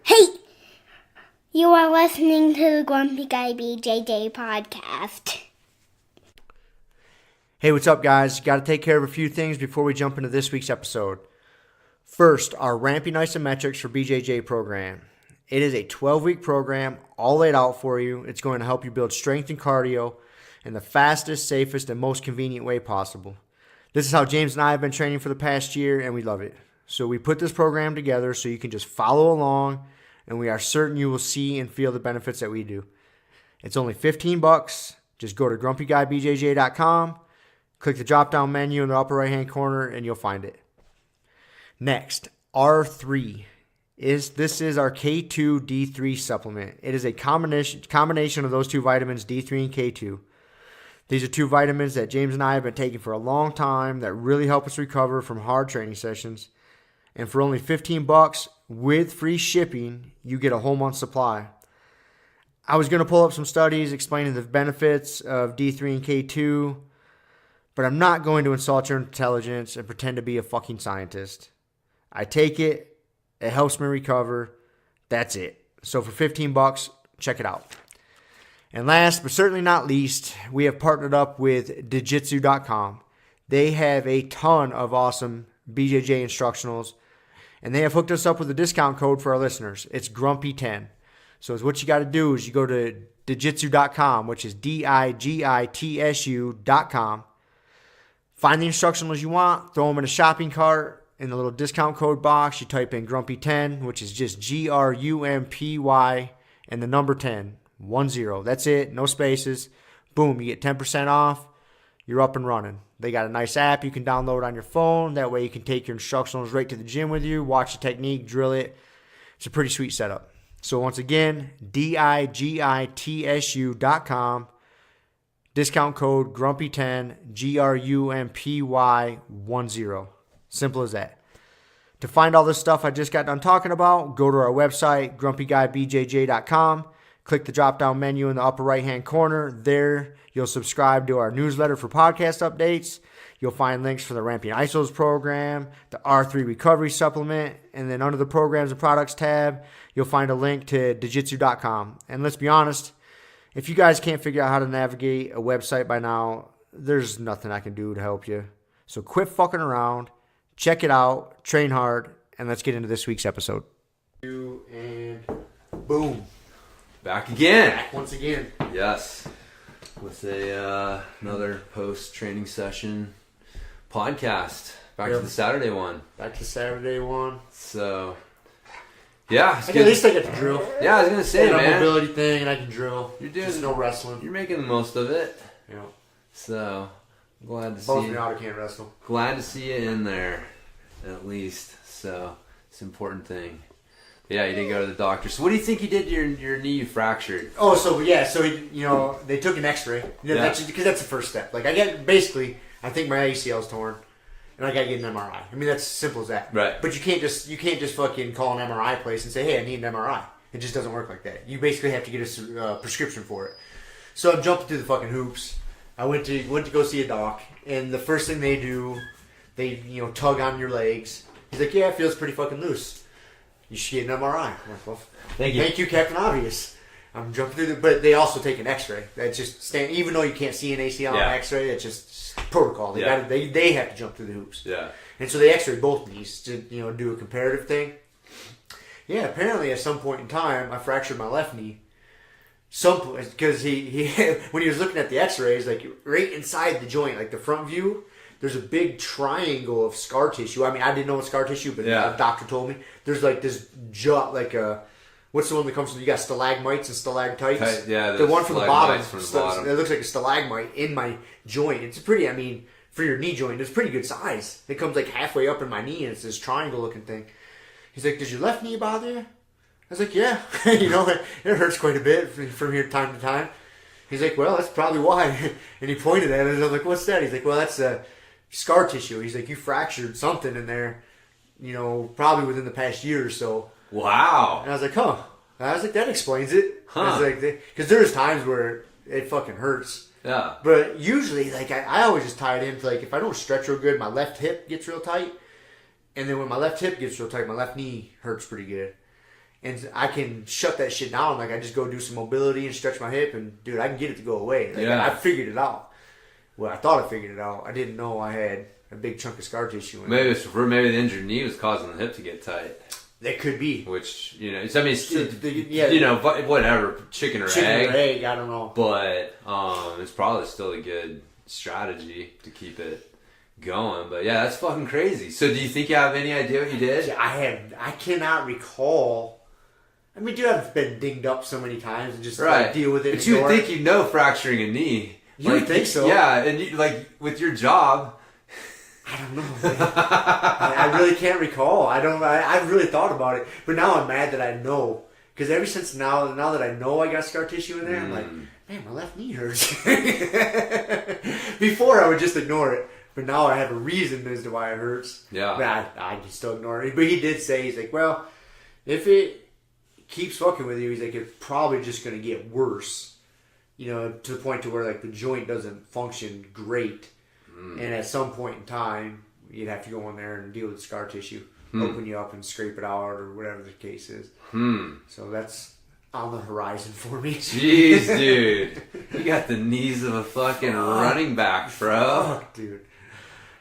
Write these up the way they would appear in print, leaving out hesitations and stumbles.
Hey, you are listening to the Grumpy Guy BJJ Podcast. Hey, what's up, guys? Got to take care of a few things before we jump into this week's episode. First, our Ramping Isometrics for BJJ program. It is a 12-week program, all laid out for you. It's going to help you build strength and cardio in the fastest, safest, and most convenient way possible. This is how James and I have been training for the past year, and we love it. So we put this program together so you can just follow along, and we are certain you will see and feel the benefits that we do. It's only $15. Just go to grumpyguybjj.com, click the drop-down menu in the upper right-hand corner, and you'll find it. Next, R3. This is our K2 D3 supplement. It is a combination of those two vitamins, D3 and K2. These are two vitamins that James and I have been taking for a long time that really help us recover from hard training sessions. And for only $15 with free shipping, you get a whole month supply. I was going to pull up some studies explaining the benefits of D3 and K2, but I'm not going to insult your intelligence and pretend to be a fucking scientist. I take it. It helps me recover. That's it. So for $15, check it out. And last but certainly not least, we have partnered up with Jiu-Jitsu.com. They have a ton of awesome BJJ instructionals, and they have hooked us up with a discount code for our listeners. It's Grumpy10. So what you got to do is you go to Jiu-Jitsu.com, which is DIGITSU.com. Find the instructionals you want, throw them in a shopping cart. In the little discount code box, you type in Grumpy10, which is just GRUMPY and the number 10, 10. That's it, no spaces. Boom, you get 10% off. You're up and running. They got a nice app you can download on your phone. That way you can take your instructionals right to the gym with you, watch the technique, drill it. It's a pretty sweet setup. So once again, DIGITSU.com. Discount code Grumpy10, GRUMPY10. Simple as that. To find all this stuff I just got done talking about, go to our website, grumpyguybjj.com. Click the drop-down menu in the upper right-hand corner. There, you'll subscribe to our newsletter for podcast updates. You'll find links for the Ramping Isos program, the R3 Recovery Supplement, and then under the Programs and Products tab, you'll find a link to Jiu-Jitsu.com. And let's be honest, if you guys can't figure out how to navigate a website by now, there's nothing I can do to help you. So quit fucking around, check it out, train hard, and let's get into this week's episode. And boom. Back again. Back once again. Yes. With another post-training session podcast. Back to the Saturday one. Back to Saturday one. So, yeah. At least I get to drill. Yeah, I was going to say, man. Mobility thing, and I can drill. You're doing just no wrestling. You're making the most of it. Yeah. So, glad to see Both you. Both me can't wrestle. Glad to see you in there, at least. So, it's an important thing. Yeah, you did go to the doctor. So what do you think you did to your knee you fractured? Oh, so they took an x-ray. Because that's the first step. Like, I think my ACL is torn, and I got to get an MRI. I mean, that's simple as that. Right. But you can't just fucking call an MRI place and say, hey, I need an MRI. It just doesn't work like that. You basically have to get a prescription for it. So I'm jumping through the fucking hoops. I went to go see a doc, and the first thing they do, they tug on your legs. He's like, yeah, it feels pretty fucking loose. You should get an MRI. I'm like, well, thank you, Captain Obvious. I'm jumping through but they also take an X-ray. That's just even though you can't see an ACL on an X-ray, it's just protocol. They have to jump through the hoops. Yeah. And so they X-ray both knees to do a comparative thing. Yeah, apparently at some point in time I fractured my left knee. Because he when he was looking at the X-rays, like right inside the joint, like the front view, there's a big triangle of scar tissue. I mean, I didn't know what scar tissue, but the doctor told me. There's like this what's the one that comes from? You got stalagmites and stalactites. The one from the bottom. It looks like a stalagmite in my joint. It's pretty. I mean, for your knee joint, it's pretty good size. It comes like halfway up in my knee, and it's this triangle-looking thing. He's like, "Does your left knee bother you?" I was like, "Yeah, it hurts quite a bit from here time to time." He's like, "Well, that's probably why." And he pointed at it, and I was like, "What's that?" He's like, "Well, that's scar tissue." He's like, "You fractured something in there, probably within the past year or so." Wow. And I was like, "Huh." I was like, "That explains it." Huh. I was like, because there's times where it fucking hurts. Yeah. But usually, like, I always just tie it into, like, if I don't stretch real good, my left hip gets real tight. And then when my left hip gets real tight, my left knee hurts pretty good. And I can shut that shit down. Like, I just go do some mobility and stretch my hip, and dude, I can get it to go away. Like, I figured it out. Well, I thought I figured it out. I didn't know I had a big chunk of scar tissue in maybe it. Maybe the injured knee was causing the hip to get tight. That could be. Which, you know, I mean, whatever, chicken or egg. I don't know. But it's probably still a good strategy to keep it going. But yeah, that's fucking crazy. So do you think you have any idea what you did? Yeah, I cannot recall. I mean, dude, I've been dinged up so many times and just like, deal with it. But you would think you know fracturing a knee. You would think so. Yeah, and you, like with your job. I don't know. I really can't recall. I really thought about it, but now I'm mad that I know. Because ever since now that I know I got scar tissue in there, I'm like, man, my left knee hurts. Before I would just ignore it, but now I have a reason as to why it hurts. Yeah. But I just still ignore it. But he did say, he's like, well, if it keeps fucking with you, he's like, it's probably just going to get worse. You know, to the point to where like the joint doesn't function great. And at some point in time, you'd have to go in there and deal with scar tissue, open you up and scrape it out or whatever the case is. So that's on the horizon for me. Jeez, dude. You got the knees of a fucking running back, bro. Fuck, dude.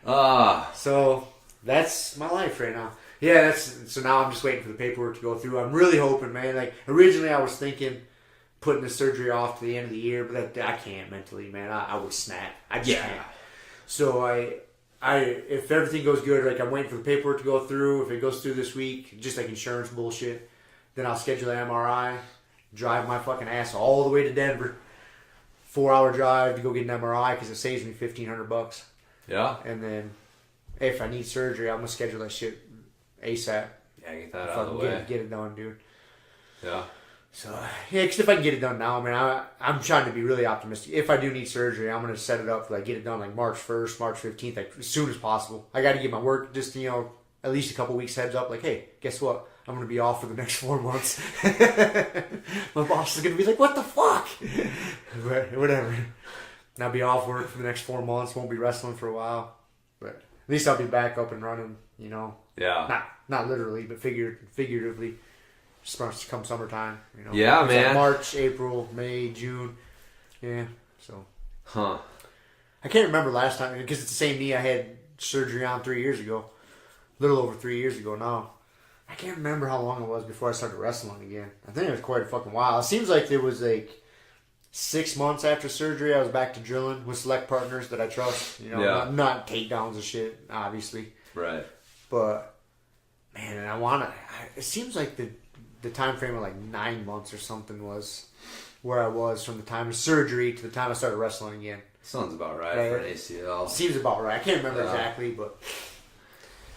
So that's my life right now. Yeah, so now I'm just waiting for the paperwork to go through. I'm really hoping, man. Like, originally I was thinking putting the surgery off to the end of the year, but I can't mentally, man. I would snap. I just can't. So I if everything goes good, like I'm waiting for the paperwork to go through. If it goes through this week, just like insurance bullshit, then I'll schedule an MRI, drive my fucking ass all the way to Denver, 4-hour drive to go get an MRI because it saves me $1,500. Yeah. And then if I need surgery, I'm gonna schedule that shit ASAP. Yeah, get that out of the way. Get it done, dude. Yeah. So, yeah, because if I can get it done now, man, I'm trying to be really optimistic. If I do need surgery, I'm going to set it up for, like, get it done, like, March 1st, March 15th, like, as soon as possible. I got to get my work just, you know, at least a couple weeks heads up. Like, hey, guess what? I'm going to be off for the next 4 months. My boss is going to be like, what the fuck? But whatever. And I'll be off work for the next 4 months. Won't be wrestling for a while. But at least I'll be back up and running, you know. Yeah. Not literally, but figuratively. Starts to come summertime, you know. Yeah, it's man. Like March, April, May, June. Yeah, so. Huh. I can't remember last time, because it's the same knee I had surgery on 3 years ago. A little over 3 years ago now. I can't remember how long it was before I started wrestling again. I think it was quite a fucking while. It seems like it was like 6 months after surgery, I was back to drilling with select partners that I trust. You know, not takedowns and shit, obviously. Right. But, man, and it seems like the time frame of like 9 months or something was where I was from the time of surgery to the time I started wrestling again. Sounds about right for an ACL. Seems about right. I can't remember exactly, but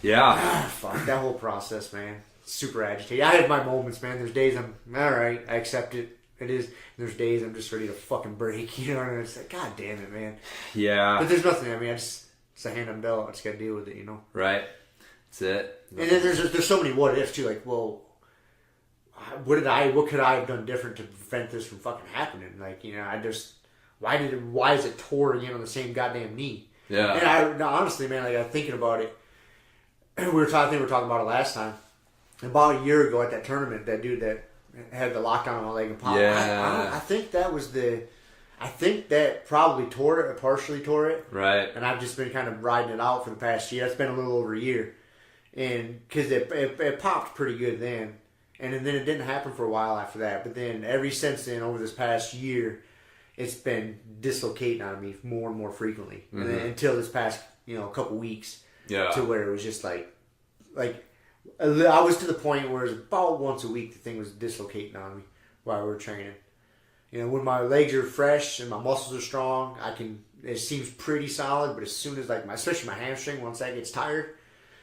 yeah. Fuck that whole process, man. Super agitated. I had my moments, man. There's days I'm all right. I accept it. It is. There's days I'm just ready to fucking break. You know, and it's like, God damn it, man. Yeah. But there's nothing. I mean, it's a hand I'm dealt. I just gotta deal with it. You know. Right. That's it. And then there's so many what ifs too. Like, well, what could I have done different to prevent this from fucking happening? Like, you know, why is it tore again on the same goddamn knee? Yeah. And honestly, man, like, I'm thinking about it. We were talking about it last time. About a year ago at that tournament, that dude that had the lockdown on my leg and popped. Yeah. I think that probably partially tore it. Right. And I've just been kind of riding it out for the past year. It's been a little over a year. And because it popped pretty good then. And then it didn't happen for a while after that. But then ever since then, over this past year, it's been dislocating on me more and more frequently. Mm-hmm. And then until this past, couple weeks. Yeah. To where it was just like I was to the point where it was about once a week the thing was dislocating on me while we were training. When my legs are fresh and my muscles are strong, it seems pretty solid. But as soon as especially my hamstring, once that gets tired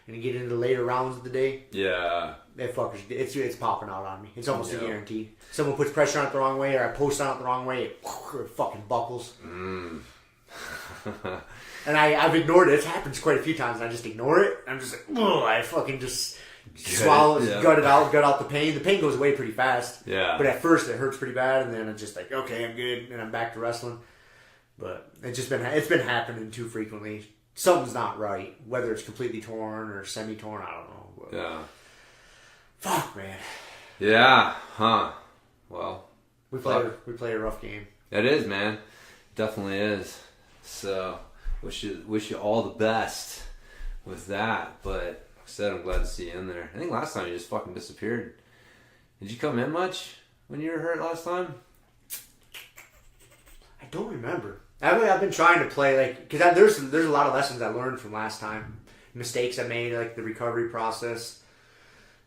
and you get into the later rounds of the day, yeah, that fucker's it's popping out on me. It's almost a guarantee. Someone puts pressure on it the wrong way, or I post on it the wrong way, it fucking buckles. Mm. And I've ignored it. It happens quite a few times, and I just ignore it. I'm just like, oh, I fucking just swallow it, gut out the pain. The pain goes away pretty fast. Yeah. But at first it hurts pretty bad, and then it's just like, okay, I'm good, and I'm back to wrestling. But it's been happening too frequently. Something's not right, whether it's completely torn or semi-torn. I don't know. But fuck, man. Yeah, huh. Well, We play a rough game. it is, man. Definitely is. So, wish you all the best with that. But like I said, I'm glad to see you in there. I think last time you just fucking disappeared. Did you come in much when you were hurt last time? I don't remember. I've been trying to play, because there's a lot of lessons I learned from last time. Mistakes I made, like the recovery process.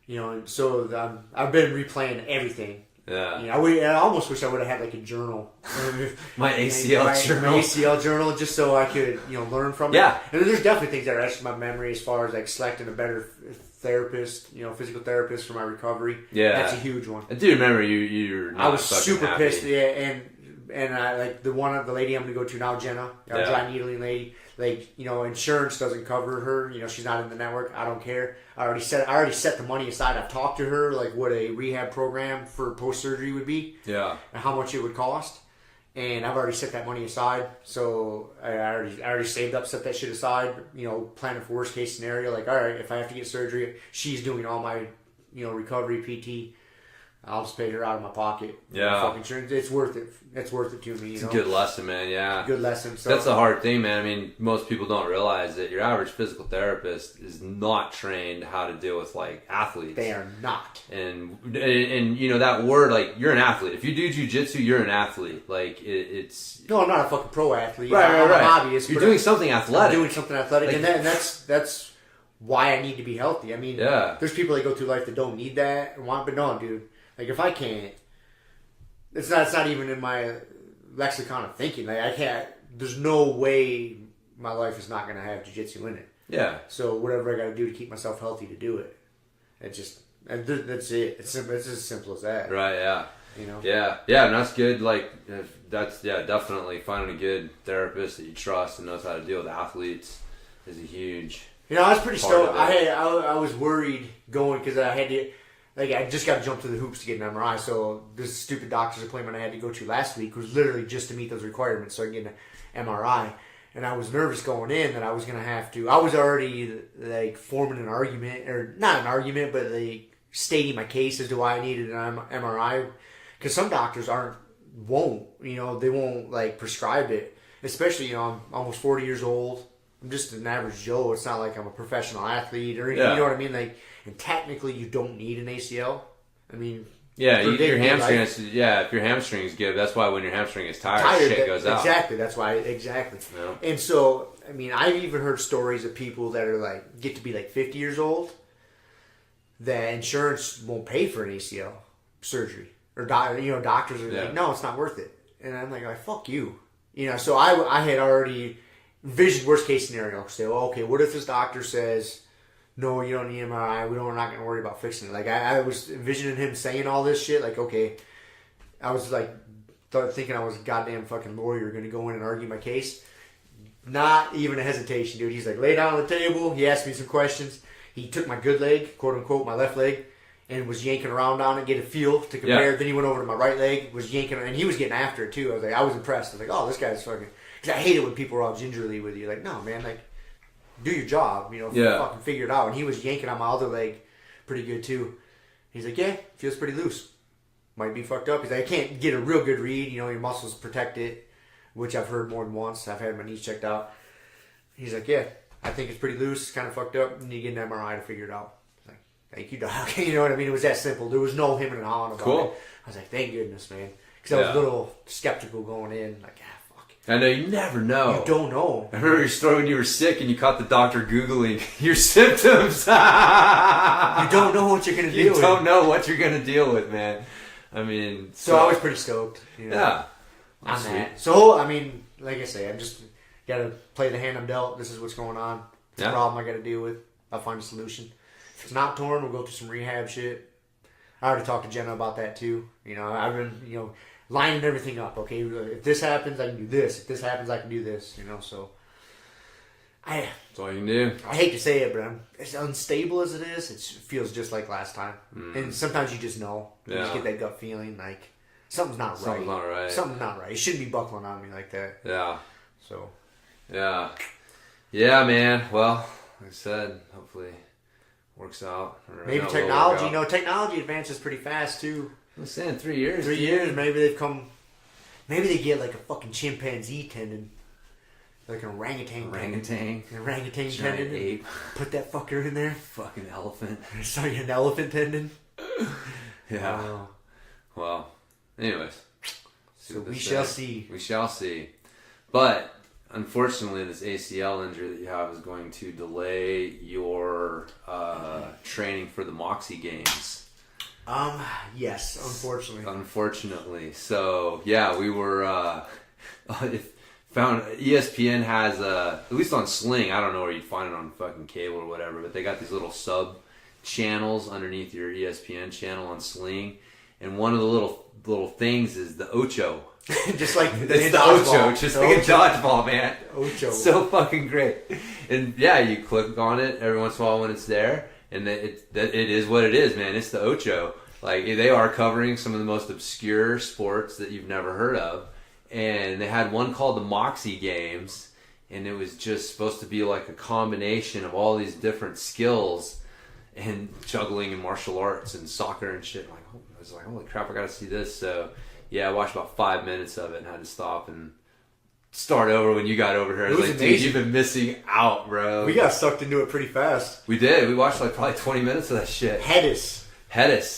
And so I've been replaying everything. Yeah. I almost wish I would have had like a journal. My ACL journal. My ACL journal, just so I could, learn from it. Yeah. And there's definitely things that are etched in my memory as far as like selecting a better therapist, physical therapist for my recovery. Yeah. That's a huge one. I do remember you're not I was fucking super happy. pissed, yeah, and I like the lady I'm gonna go to now, Jenna, our dry needling lady. Insurance doesn't cover her. She's not in the network. I don't care. I already set the money aside. I've talked to her like what a rehab program for post surgery would be. Yeah. And how much it would cost. And I've already set that money aside. So I already saved up, set that shit aside. Planning for worst case scenario. Like, all right, if I have to get surgery, she's doing all my recovery PT. I'll just pay her out of my pocket. Yeah. Fucking insurance. It's worth it. It's worth it to me. It's a good lesson, man. Yeah. Good lesson. So that's the hard thing, man. I mean, most people don't realize that your average physical therapist is not trained how to deal with like athletes. They are not. And that word, like, you're an athlete. If you do jiu-jitsu, you're an athlete. Like it's. No, I'm not a fucking pro athlete. Right. I'm a hobbyist. You're doing something athletic. I'm doing something athletic, Like, and that's why I need to be healthy. I mean, yeah. There's people that go through life that don't need that and want, but no, dude. Like if I can't, it's not even in my lexicon of thinking. Like I can't. There's no way my life is not going to have jiu-jitsu in it. Yeah. So whatever I got to do to keep myself healthy to do it. That's it. It's as simple as that. Right. Yeah. Yeah. Yeah, and that's good. Like definitely finding a good therapist that you trust and knows how to deal with athletes is a huge. I was pretty part stoked. of it. I was worried going because I had to. I just got to jump through the hoops to get an MRI. So this stupid doctor's appointment I had to go to last week was literally just to meet those requirements so I can get an MRI. And I was nervous going in that I was going to have to. I was already forming an argument, or not an argument, but stating my case as to why I needed an MRI. Because some doctors won't prescribe it. Especially, I'm almost 40 years old. I'm just an average Joe. It's not like I'm a professional athlete or anything. Yeah. You know what I mean? And technically, you don't need an ACL. I mean, yeah, your hamstring. If your hamstrings give, that's why when your hamstring is tired shit goes out. Exactly. That's why. Exactly. Yeah. And so, I mean, I've even heard stories of people that are get to be 50 years old that insurance won't pay for an ACL surgery, or doctors are like, no, it's not worth it. And I'm like, fuck you. So I had already envisioned worst case scenario. Say, well, okay, what if this doctor says, no, you don't need an MRI. We're not going to worry about fixing it. I was envisioning him saying all this shit. Okay, I was thinking I was a goddamn fucking lawyer going to go in and argue my case. Not even a hesitation, dude. He's lay down on the table. He asked me some questions. He took my good leg, quote unquote, my left leg, and was yanking around on it, get a feel to compare. Yeah. Then he went over to my right leg, was yanking, and he was getting after it too. I was impressed. I was oh, this guy's fucking. Because I hate it when people are all gingerly with you. No, man, do your job, fucking figure it out. And he was yanking on my other leg pretty good too. He's yeah, feels pretty loose. Might be fucked up. He's I can't get a real good read. Your muscles protect it, which I've heard more than once. I've had my knees checked out. He's yeah, I think it's pretty loose, kind of fucked up. You need to get an MRI to figure it out. I was thank you, doc. You know what I mean? It was that simple. There was no him and hawing about it. I was thank goodness, man. Because I was a little skeptical going in. I know, you never know. You don't know. I remember your story when you were sick and you caught the doctor Googling your symptoms. You don't know what you're going to deal with. You don't know what you're going to deal with, man. I mean... So I was pretty stoked. Yeah. On that. So, I mean, like I say, I'm just got to play the hand I'm dealt. This is what's going on. It's a problem I got to deal with. I'll find a solution. If it's not torn, we'll go through some rehab shit. I already talked to Jenna about that, too. I've been, lining everything up. Okay, if this happens, I can do this. If this happens, I can do this. So that's all you can do. I hate to say it, but as unstable as it is, it feels just like last time. And sometimes you just know. You just get that gut feeling something's not right. Something's not right. Something's not right. It shouldn't be buckling on me like that. Yeah. So. Yeah. Yeah, man. Well, like I said, hopefully works out. Or Maybe technology. Technology advances pretty fast too. I'm saying 3 years. 3 years, maybe they've come. Maybe they get like a fucking chimpanzee tendon. Like an orangutan tendon. Ape. Put that fucker in there. Fucking elephant. Sorry, an elephant tendon. Yeah. Well, anyways. So we shall see. We shall see. But, unfortunately, this ACL injury that you have is going to delay your training for the Moxie Games. Yes, unfortunately. Unfortunately. So, yeah, we were... found ESPN has at least on Sling, I don't know where you'd find it on fucking cable or whatever, but they got these little sub channels underneath your ESPN channel on Sling, and one of the little things is the Ocho. Just like it's the Ocho, just like a dodgeball, man. Ocho. So fucking great. And yeah, you click on it every once in a while when it's there, and it is what it is, man. It's the Ocho. Like, they are covering some of the most obscure sports that you've never heard of. And they had one called the Moxie Games, and it was just supposed to be like a combination of all these different skills and juggling and martial arts and soccer and shit. I was like, holy crap, I gotta see this. So yeah, I watched about 5 minutes of it and had to stop and start over when you got over here. I was like, amazing. Dude, you've been missing out, bro. We got sucked into it pretty fast. We did. We watched like probably 20 minutes of that shit. Hedis.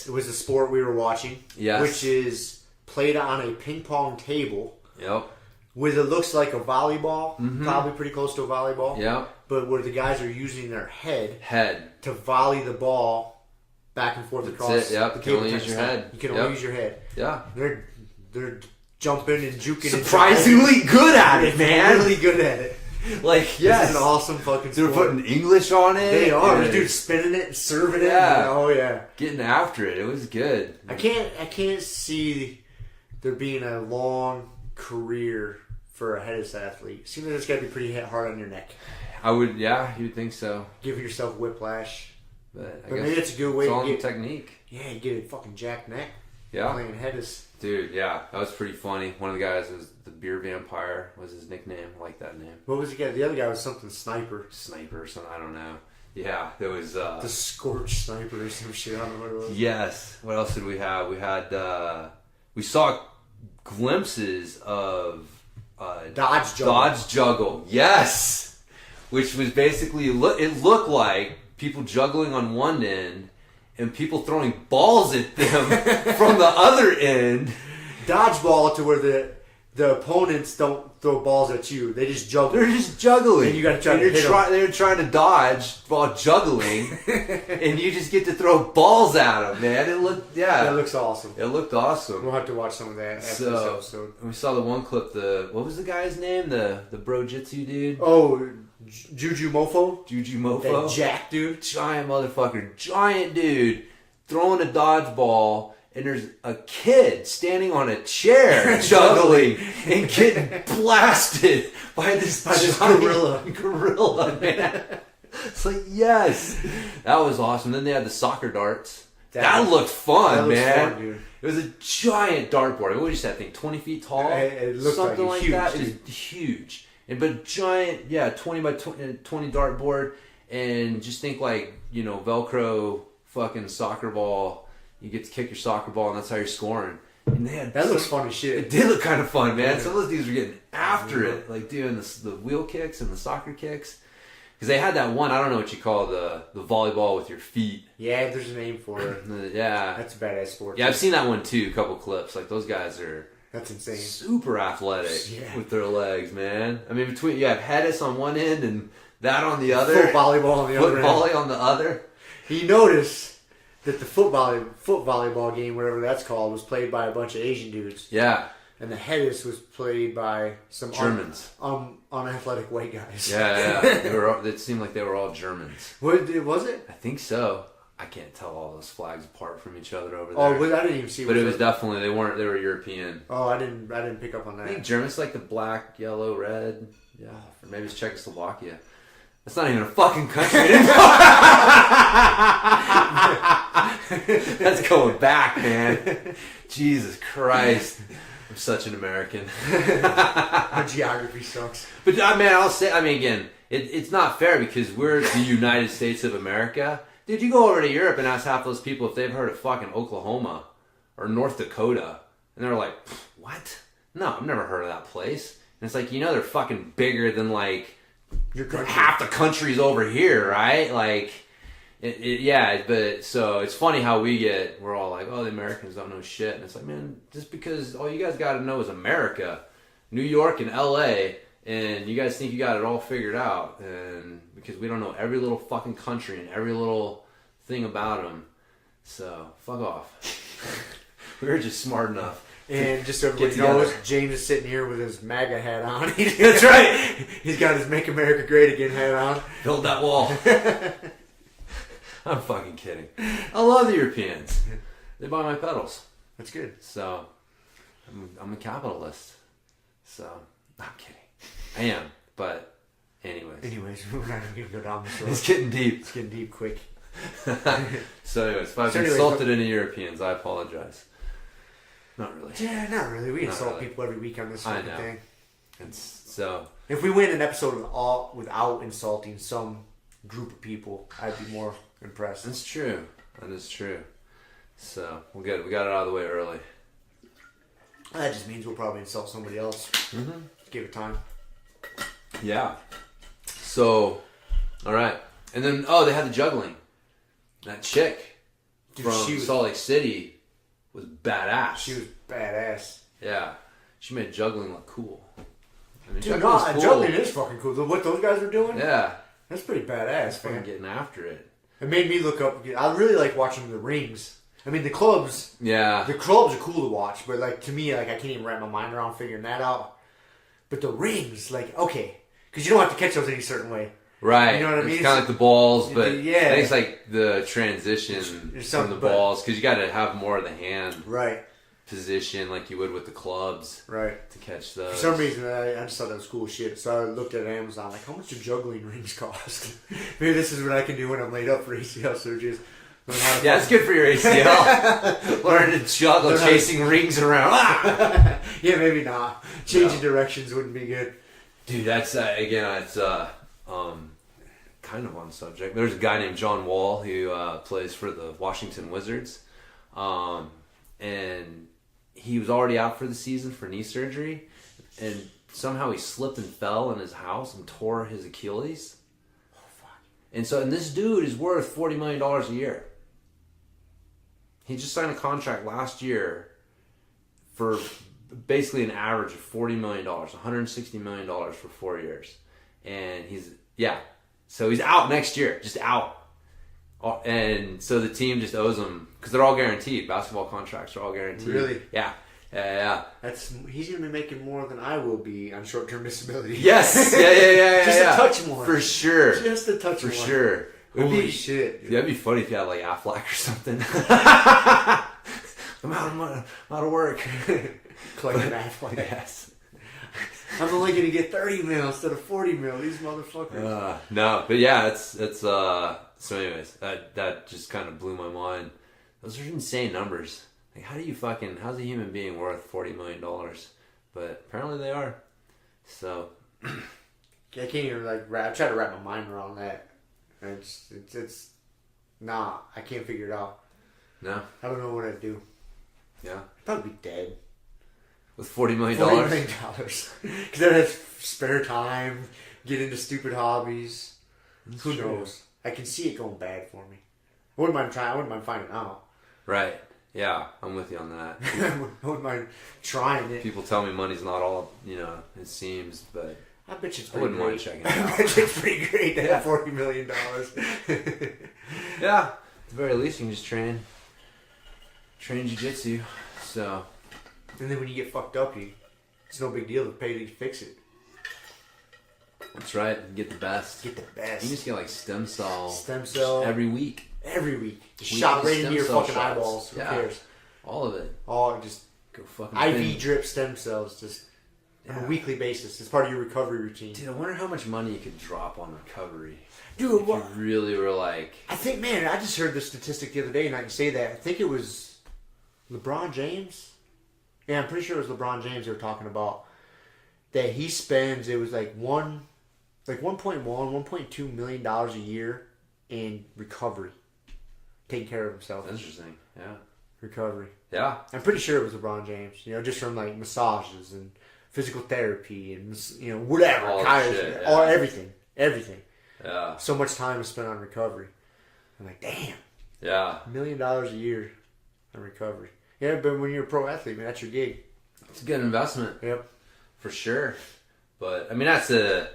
It was the sport we were watching. Yes. Which is played on a ping pong table. Yep. With it looks like a volleyball, probably pretty close to a volleyball. Yep. But where the guys are using their head to volley the ball back and forth across. That's it. Yep. The you can only use your head. You can only use your head. Yeah. They're jumping and juking. Surprisingly good at it, man. Really good at it. Like, yes. This is an awesome fucking sport. They're putting English on it. They are. The dude's spinning it and serving it. Yeah. Oh, yeah. Getting after it. It was good. I can't see there being a long career for a Hedis athlete. Seems like it's got to be pretty hard on your neck. I would, yeah, you'd think so. Give yourself whiplash. But maybe it's a good way to get technique. Yeah, you get a fucking jacked neck. Yeah. Playing Hedis. Dude, yeah, that was pretty funny. One of the guys was the Beer Vampire, was his nickname. I like that name. What was the guy? The other guy was something Sniper. Sniper or something, I don't know. Yeah, there was... the Scorched Sniper or some shit, I don't know what it was. Yes. What else did we have? We had... we saw glimpses of... Dodge Juggle. Yes! Which was basically... It looked like people juggling on one end and people throwing balls at them from the other end. Dodgeball to where the opponents don't throw balls at you. They just juggle. They're just juggling. And you got to try to hit them. They're trying to dodge while juggling, and you just get to throw balls at them, man. It looked, That looks awesome. It looked awesome. We'll have to watch some of that after this episode. We saw the one clip, what was the guy's name? The bro-jitsu dude? Oh, Juju Mofo? That jack dude? Giant motherfucker. Giant dude throwing a dodgeball, and there's a kid standing on a chair juggling and getting blasted by this gorilla, man. It's like, yes. That was awesome. Then they had the soccer darts. That looked fun, man. Fun, dude. It was a giant dartboard. What did you say? I think 20 feet tall? It looked something like huge, that. Dude. It was huge. But giant, 20 by 20 dartboard, and just think like, Velcro fucking soccer ball. You get to kick your soccer ball, and that's how you're scoring. And they had looks fun as shit. It did look kind of fun, man. Yeah. Some of those dudes were getting after it, like doing the wheel kicks and the soccer kicks. Because they had that one, I don't know what you call the volleyball with your feet. Yeah, there's a name for it. Yeah. That's a badass sport. Yeah, I've seen that one too, a couple clips. Like, those guys are... That's insane. Super athletic with their legs, man. I mean, you have Hedis on one end and that on the other. Foot volleyball on the other. Foot volley on the other. You notice that the foot volleyball game, whatever that's called, was played by a bunch of Asian dudes. Yeah. And the Hedis was played by some Germans. Unathletic white guys. Yeah. It seemed like they were all Germans. Was it? I think so. I can't tell all those flags apart from each other over there. Oh, I didn't even see. But it was definitely they were European. Oh, I didn't pick up on that. I think German's like the black, yellow, red. Yeah, or maybe it's Czechoslovakia. That's not even a fucking country. That's going back, man. Jesus Christ. I'm such an American. My geography sucks. But man, again, it's not fair because we're the United States of America. Dude, you go over to Europe and ask half those people if they've heard of fucking Oklahoma or North Dakota, and they're like, what? No, I've never heard of that place. And it's like, they're fucking bigger than like half the countries over here, right? Like, but so it's funny how we're all like, oh, the Americans don't know shit. And it's like, man, just because all you guys got to know is America, New York and LA, and you guys think you got it all figured out, and because we don't know every little fucking country and every little thing about them. So, fuck off. We're just smart enough. And just so everybody knows, James is sitting here with his MAGA hat on. That's right. He's got his Make America Great Again hat on. Build that wall. I'm fucking kidding. I love the Europeans. They buy my pedals. That's good. So, I'm a capitalist. So, I'm kidding. I am. But, anyways, we're not even going to go down this road. It's getting deep. It's getting deep quick. So, anyways, if I've insulted any Europeans, I apologize. Not really. Yeah, not really. We insult people every week on this fucking thing. So if we went an episode without insulting some group of people, I'd be more impressed. That's true. That is true. So we got it out of the way early. That just means we'll probably insult somebody else. Mm-hmm. Give it time. Yeah. So, all right, and then they had the juggling. That chick from Salt Lake City was badass. She was badass. Yeah. She made juggling look cool. I mean, juggling is fucking cool. What those guys were doing? Yeah. That's pretty badass, man. Getting after it. It made me look up. I really like watching the rings. I mean, the clubs. Yeah. The clubs are cool to watch, but like to me, like I can't even wrap my mind around figuring that out. But the rings, like, okay. Because you don't have to catch those any certain way. Right. You know what I mean? It's kind of like the balls, but I yeah. think it's like the transition from the balls, because you got to have more of the hand position like you would with the clubs to catch those. For some reason, I just thought that was cool shit. So I looked at Amazon, like, how much do juggling rings cost? Maybe this is what I can do when I'm laid up for ACL surgeries. Yeah, it's good for your ACL. Learn to juggle, chasing rings around. Yeah, maybe not. Changing directions wouldn't be good. Dude, that's, again, it's kind of on subject. There's a guy named John Wall who plays for the Washington Wizards. And he was already out for the season for knee surgery. And somehow he slipped and fell in his house and tore his Achilles. Oh, fuck. And this dude is worth $40 million a year. He just signed a contract last year for basically an average of $40 million, $160 million for 4 years. And so he's out next year, just out. And so the team just owes him, because they're all guaranteed. Basketball contracts are all guaranteed. Really? Yeah. He's going to be making more than I will be on short-term disability. Yes. Yeah. Just a touch more. For sure. Just a touch more. For sure. Holy shit. Dude, that'd be funny if you had like Aflac or something. I'm out of work. Collecting Aflac. Yes. I'm only going to get 30 mil instead of 40 mil. These motherfuckers. No, but yeah, it's so anyways, that just kind of blew my mind. Those are insane numbers. Like, how's a human being worth $40 million? But apparently they are. So. I can't even I try to wrap my mind around that. It's I can't figure it out. No. I don't know what I'd do. Yeah. I'd probably be dead. With $40 million? $40 million. Because I'd have spare time, get into stupid hobbies. That's Who true. knows? I can see it going bad for me. I wouldn't mind trying. I wouldn't mind finding out. Right. Yeah, I'm with you on that. I wouldn't mind trying it. People tell me money's not all, it seems, but I bet you it's I pretty wouldn't great. mind checking it out. I bet you it's pretty great to have $40 million. Yeah. At the very least, you can just train jiu-jitsu. So. And then when you get fucked up, it's no big deal to pay to fix it. That's right. You get the best. Get the best. You just get like stem cell every week. Just shot right into your fucking shots. eyeballs. Who cares? All of it. All just go fucking IV drip stem cells just on a weekly basis. It's part of your recovery routine. Dude, I wonder how much money you could drop on recovery. Dude, if you really were like. I think, man, I just heard the statistic the other day, and I can say that. I think it was LeBron James. Yeah, I'm pretty sure it was LeBron James they were talking about. That he spends, it was like $1.2 million a year in recovery. taking care of himself. Interesting. Yeah. Recovery. Yeah. I'm pretty sure it was LeBron James. Just from like massages and physical therapy and whatever. All shit, Or everything. Everything. Yeah. So much time is spent on recovery. I'm like, damn. Yeah. $1 million a year on recovery. Yeah, but when you're a pro athlete, man, that's your gig. It's a good investment. Yep. For sure. But, I mean, that's the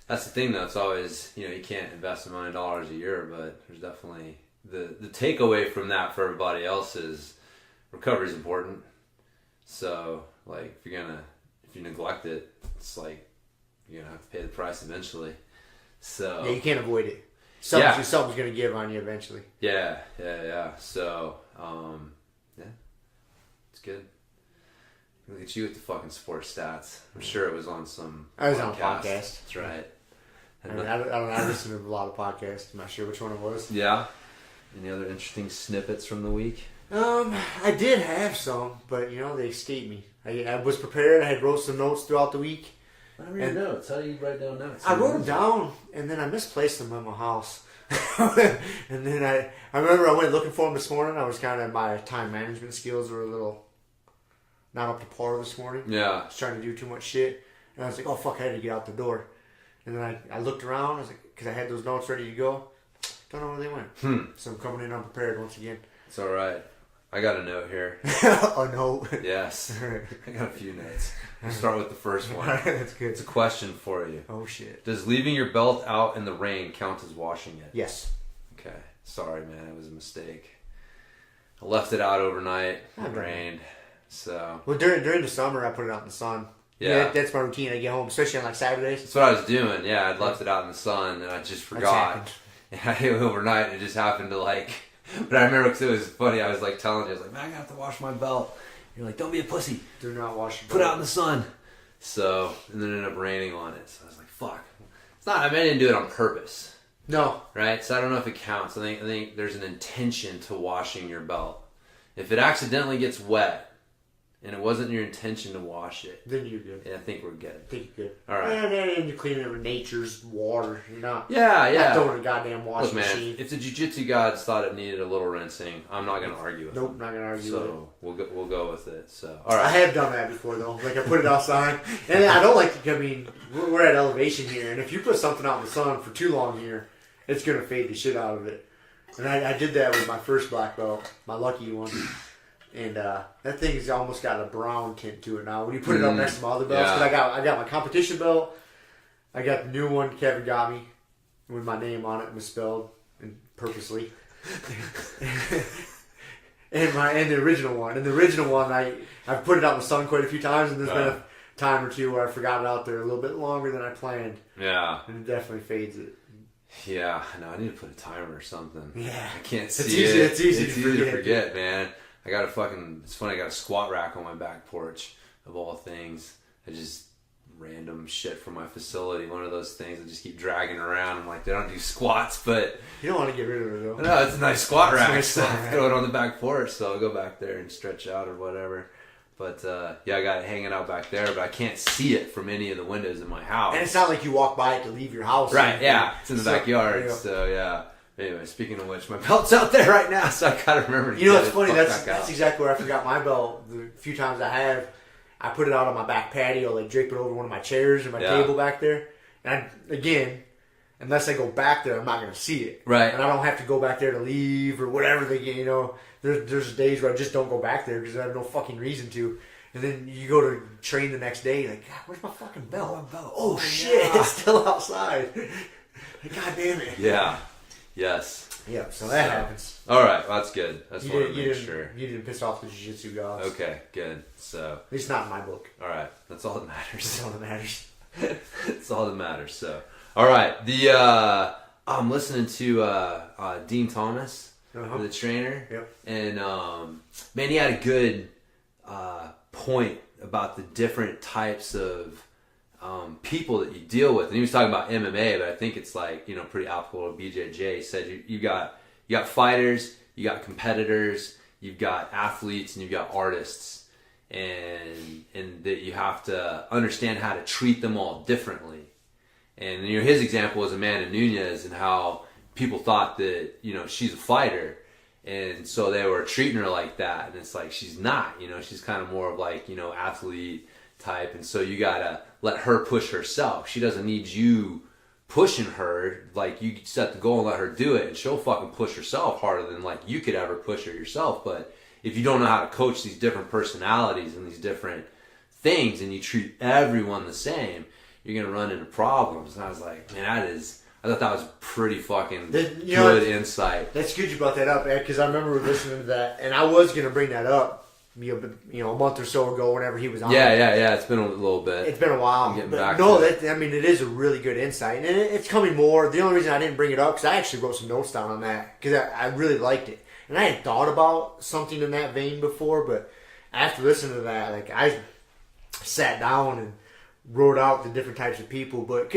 thing, though. It's always, you can't invest $1 million a year, but there's definitely... The takeaway from that for everybody else is recovery is important. So, like, if you neglect it, it's like you're going to have to pay the price eventually. So... Yeah, you can't avoid it. Something's going to give on you eventually. Yeah. So, yeah. It's good. Look at you with the fucking sports stats. I'm sure it was on some I was on a podcast. That's right. I mean, I listen to a lot of podcasts. I'm not sure which one it was. Yeah. Any other interesting snippets from the week? I did have some, but they escaped me. I was prepared. I had wrote some notes throughout the week. I read notes. How do you write down notes? I wrote them down, and then I misplaced them in my house. And then I remember I went looking for them this morning. I was my time management skills were a little not up to par this morning. Yeah. I was trying to do too much shit. And I was like, oh, fuck, I had to get out the door. And then I looked around, I was like, because I had those notes ready to go. Don't know where they went. So I'm coming in unprepared once again. It's all right. I got a note here. A note? Yes. I got a few notes. We'll start with the first one. That's good. It's a question for you. Oh, shit. Does leaving your belt out in the rain count as washing it? Yes. Okay. Sorry, man. It was a mistake. I left it out overnight. It rained. So. Well, during the summer, I put it out in the sun. Yeah, that's my routine. I get home, especially on Saturdays. That's what I was doing. Yeah, I'd left it out in the sun, and I just forgot. And I hit it overnight, and it just happened to But I remember because it was funny. I was telling you, I was like, man, I have to wash my belt. You're like, don't be a pussy. Do not wash your belt. Put it out in the sun. So, and then it ended up raining on it. So I was like, fuck. It's not. I didn't do it on purpose. No. Right. So I don't know if it counts. I think there's an intention to washing your belt. If it accidentally gets wet, and it wasn't your intention to wash it, then you're good. Yeah, I think we're good. I think you're good. All right. And you're cleaning it with nature's water. You're not. Yeah. Not throwing a goddamn washing Look, man, machine. if the jiu-jitsu gods thought it needed a little rinsing, I'm not going to argue with them. Nope, not going to argue with it. So we'll go with it. So all right. I have done that before though. I put it outside, and I don't like to. I mean, we're at elevation here, and if you put something out in the sun for too long here, it's going to fade the shit out of it. And I did that with my first black belt, my lucky one. And that thing's almost got a brown tint to it now. When you put it up next to my other belts, because I got my competition belt, I got the new one Kevin got me with my name on it misspelled and purposely, and the original one. And the original one, I've put it out in the sun quite a few times, and there's been a time or two where I forgot it out there a little bit longer than I planned. Yeah, and it definitely fades it. Yeah, no, I need to put a timer or something. Yeah, I can't see it. It's easy to forget, man. I got it's funny, I got a squat rack on my back porch, of all things. I just, random shit from my facility, one of those things I just keep dragging around. I'm like, they don't do squats, but... You don't want to get rid of it, though. No, it's a nice squat rack, so I throw it on the back porch, so I'll go back there and stretch out or whatever. But, I got it hanging out back there, but I can't see it from any of the windows in my house. And it's not like you walk by it to leave your house. Right, yeah. It's in the backyard, so yeah. Anyway, speaking of which, my belt's out there right now, so I gotta remember to You know, it's it funny, back that's out. exactly where I forgot my belt. The few times I put it out on my back patio, drape it over one of my chairs and my table back there. And again, unless I go back there, I'm not gonna see it. Right. And I don't have to go back there to leave or whatever they get, There's days where I just don't go back there because I have no fucking reason to. And then you go to train the next day, God, where's my fucking belt? Oh shit, it's still outside. God damn it. Yeah. Yes. Yeah, so that happens. All right, well, that's good. That's what I make sure. You didn't piss off the jiu-jitsu gods. Okay, good. So, at least not in my book. All right, that's all that matters. That's all that matters. That's all that matters. So, all right, I'm listening to Dean Thomas, the trainer. Yep. And man, he had a good point about the different types of people that you deal with, and he was talking about MMA, but I think it's pretty applicable to BJJ. He said you got fighters, you got competitors, you've got athletes, and you've got artists, and that you have to understand how to treat them all differently. And his example was Amanda Nunes and how people thought that she's a fighter, And so they were treating her like that, and it's like she's not, you know, she's kind of more of like, you know, athlete type, and so you gotta let her push herself. She doesn't need you pushing her. Like, you set the goal and let her do it, and she'll fucking push herself harder than like you could ever push her yourself. But if you don't know how to coach these different personalities and these different things, and you treat everyone the same, you're gonna run into problems. And I was like, man, I thought that was pretty fucking good insight. That's good you brought that up, Ed, because I remember listening to that, and I was going to bring that up, you know, a month or so ago whenever he was on. Yeah. It's been a little bit. It's been a while. I'm getting back no, to it. I mean, it is a really good insight, and it's coming more. The only reason I didn't bring it up, because I actually wrote some notes down on that, because I really liked it. And I had thought about something in that vein before, but after listening to that, like, I sat down and wrote out the different types of people, but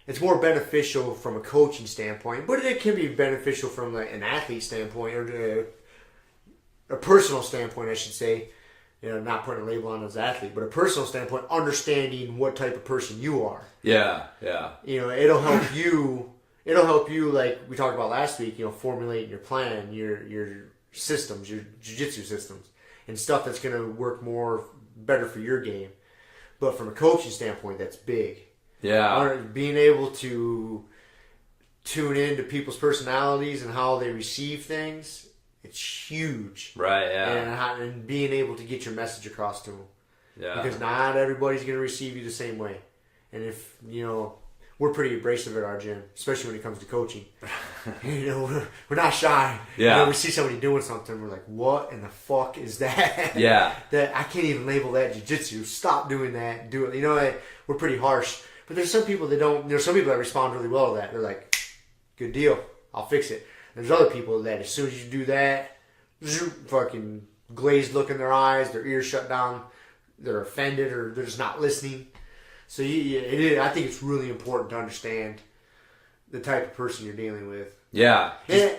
it's more beneficial from a coaching standpoint, but it can be beneficial from like an athlete standpoint, or a personal standpoint, I should say. You know, not putting a label on as an athlete, but a personal standpoint, understanding what type of person you are. Yeah. You know, it'll help you. It'll help you, like we talked about last week. You know, formulating your plan, your systems, your jiu-jitsu systems, and stuff that's going to work better for your game. But from a coaching standpoint, that's big. Yeah. Being able to tune in to people's personalities and how they receive things, it's huge. Right, yeah. And being able to get your message across to them. Yeah. Because not everybody's going to receive you the same way. And if, you know, we're pretty abrasive at our gym, especially when it comes to coaching. You know, we're not shy. Yeah. You know, we see somebody doing something, we're like, what in the fuck is that? Yeah. That I can't even label that jiu-jitsu. Stop doing that. Do it. You know, we're pretty harsh. But there's some people that don't. There's some people that respond really well to that. They're like, "Good deal, I'll fix it." There's other people that as soon as you do that, fucking glazed look in their eyes, their ears shut down, they're offended or they're just not listening. So I think it's really important to understand the type of person you're dealing with. Yeah,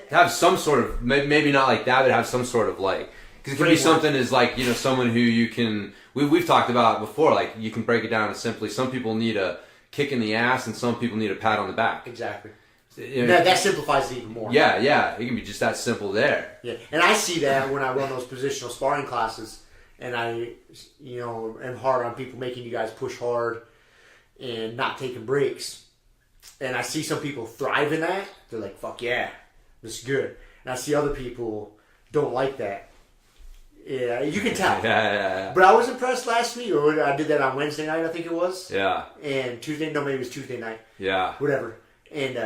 have some sort of, maybe not like that, but have some sort of like, because it can be something as like, you know, someone who you can. We've talked about before. Like, you can break it down as simply, some people need a kick in the ass and some people need a pat on the back. Exactly. You know, that simplifies it even more. Yeah, it can be just that simple there. Yeah, and I see that when I run those positional sparring classes, and I, you know, am hard on people, making you guys push hard and not taking breaks. And I see some people thrive in that. They're like, fuck yeah, this is good. And I see other people don't like that. Yeah, you can tell. Yeah. But I was impressed last week, or I did that on Wednesday night, I think it was. Yeah. And maybe it was Tuesday night. Yeah. Whatever. And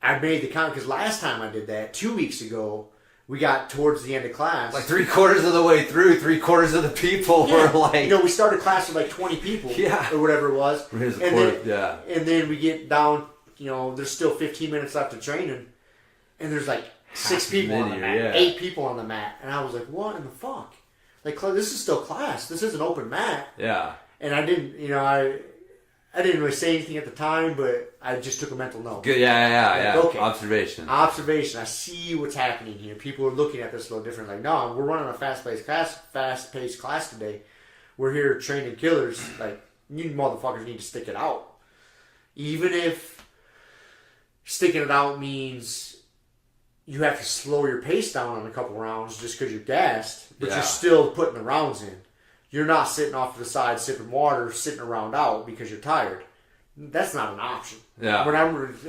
I made the count, because last time I did that, 2 weeks ago, we got towards the end of class. Like 3/4 of the way through, 3/4 of the people were like... You know, we started class with like 20 people. Yeah. Or whatever it was. Yeah. And then we get down, you know, there's still 15 minutes left of training. And there's like 6 people on the mat. 8 people on the mat. And I was like, what in the fuck? Like, this is still class. This is an open mat. Yeah. And I didn't, you know, I didn't really say anything at the time, but I just took a mental note. Good, yeah. Like, okay. Observation. I see what's happening here. People are looking at this a little different. Like, no, we're running a fast-paced class today. We're here training killers. Like, you motherfuckers need to stick it out. Even if sticking it out means you have to slow your pace down on a couple rounds just because you're gassed, but you're still putting the rounds in. You're not sitting off to the side sipping water, sitting around out because you're tired. That's not an option. Yeah.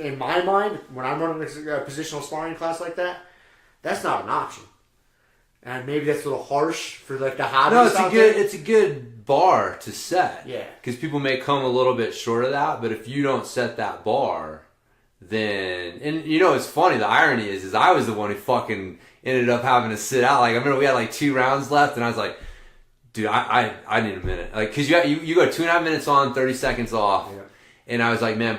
In my mind, when I'm running a positional sparring class like that, that's not an option. And maybe that's a little harsh for like the hobbies. No, it's a good bar to set. Yeah. Because people may come a little bit short of that, but if you don't set that bar, then, and you know, it's funny, the irony is I was the one who fucking ended up having to sit out. Like, I remember we had like 2 rounds left, and I was like, dude, I need a minute. Like, cause you go 2.5 minutes on, 30 seconds off. Yeah. And I was like, man,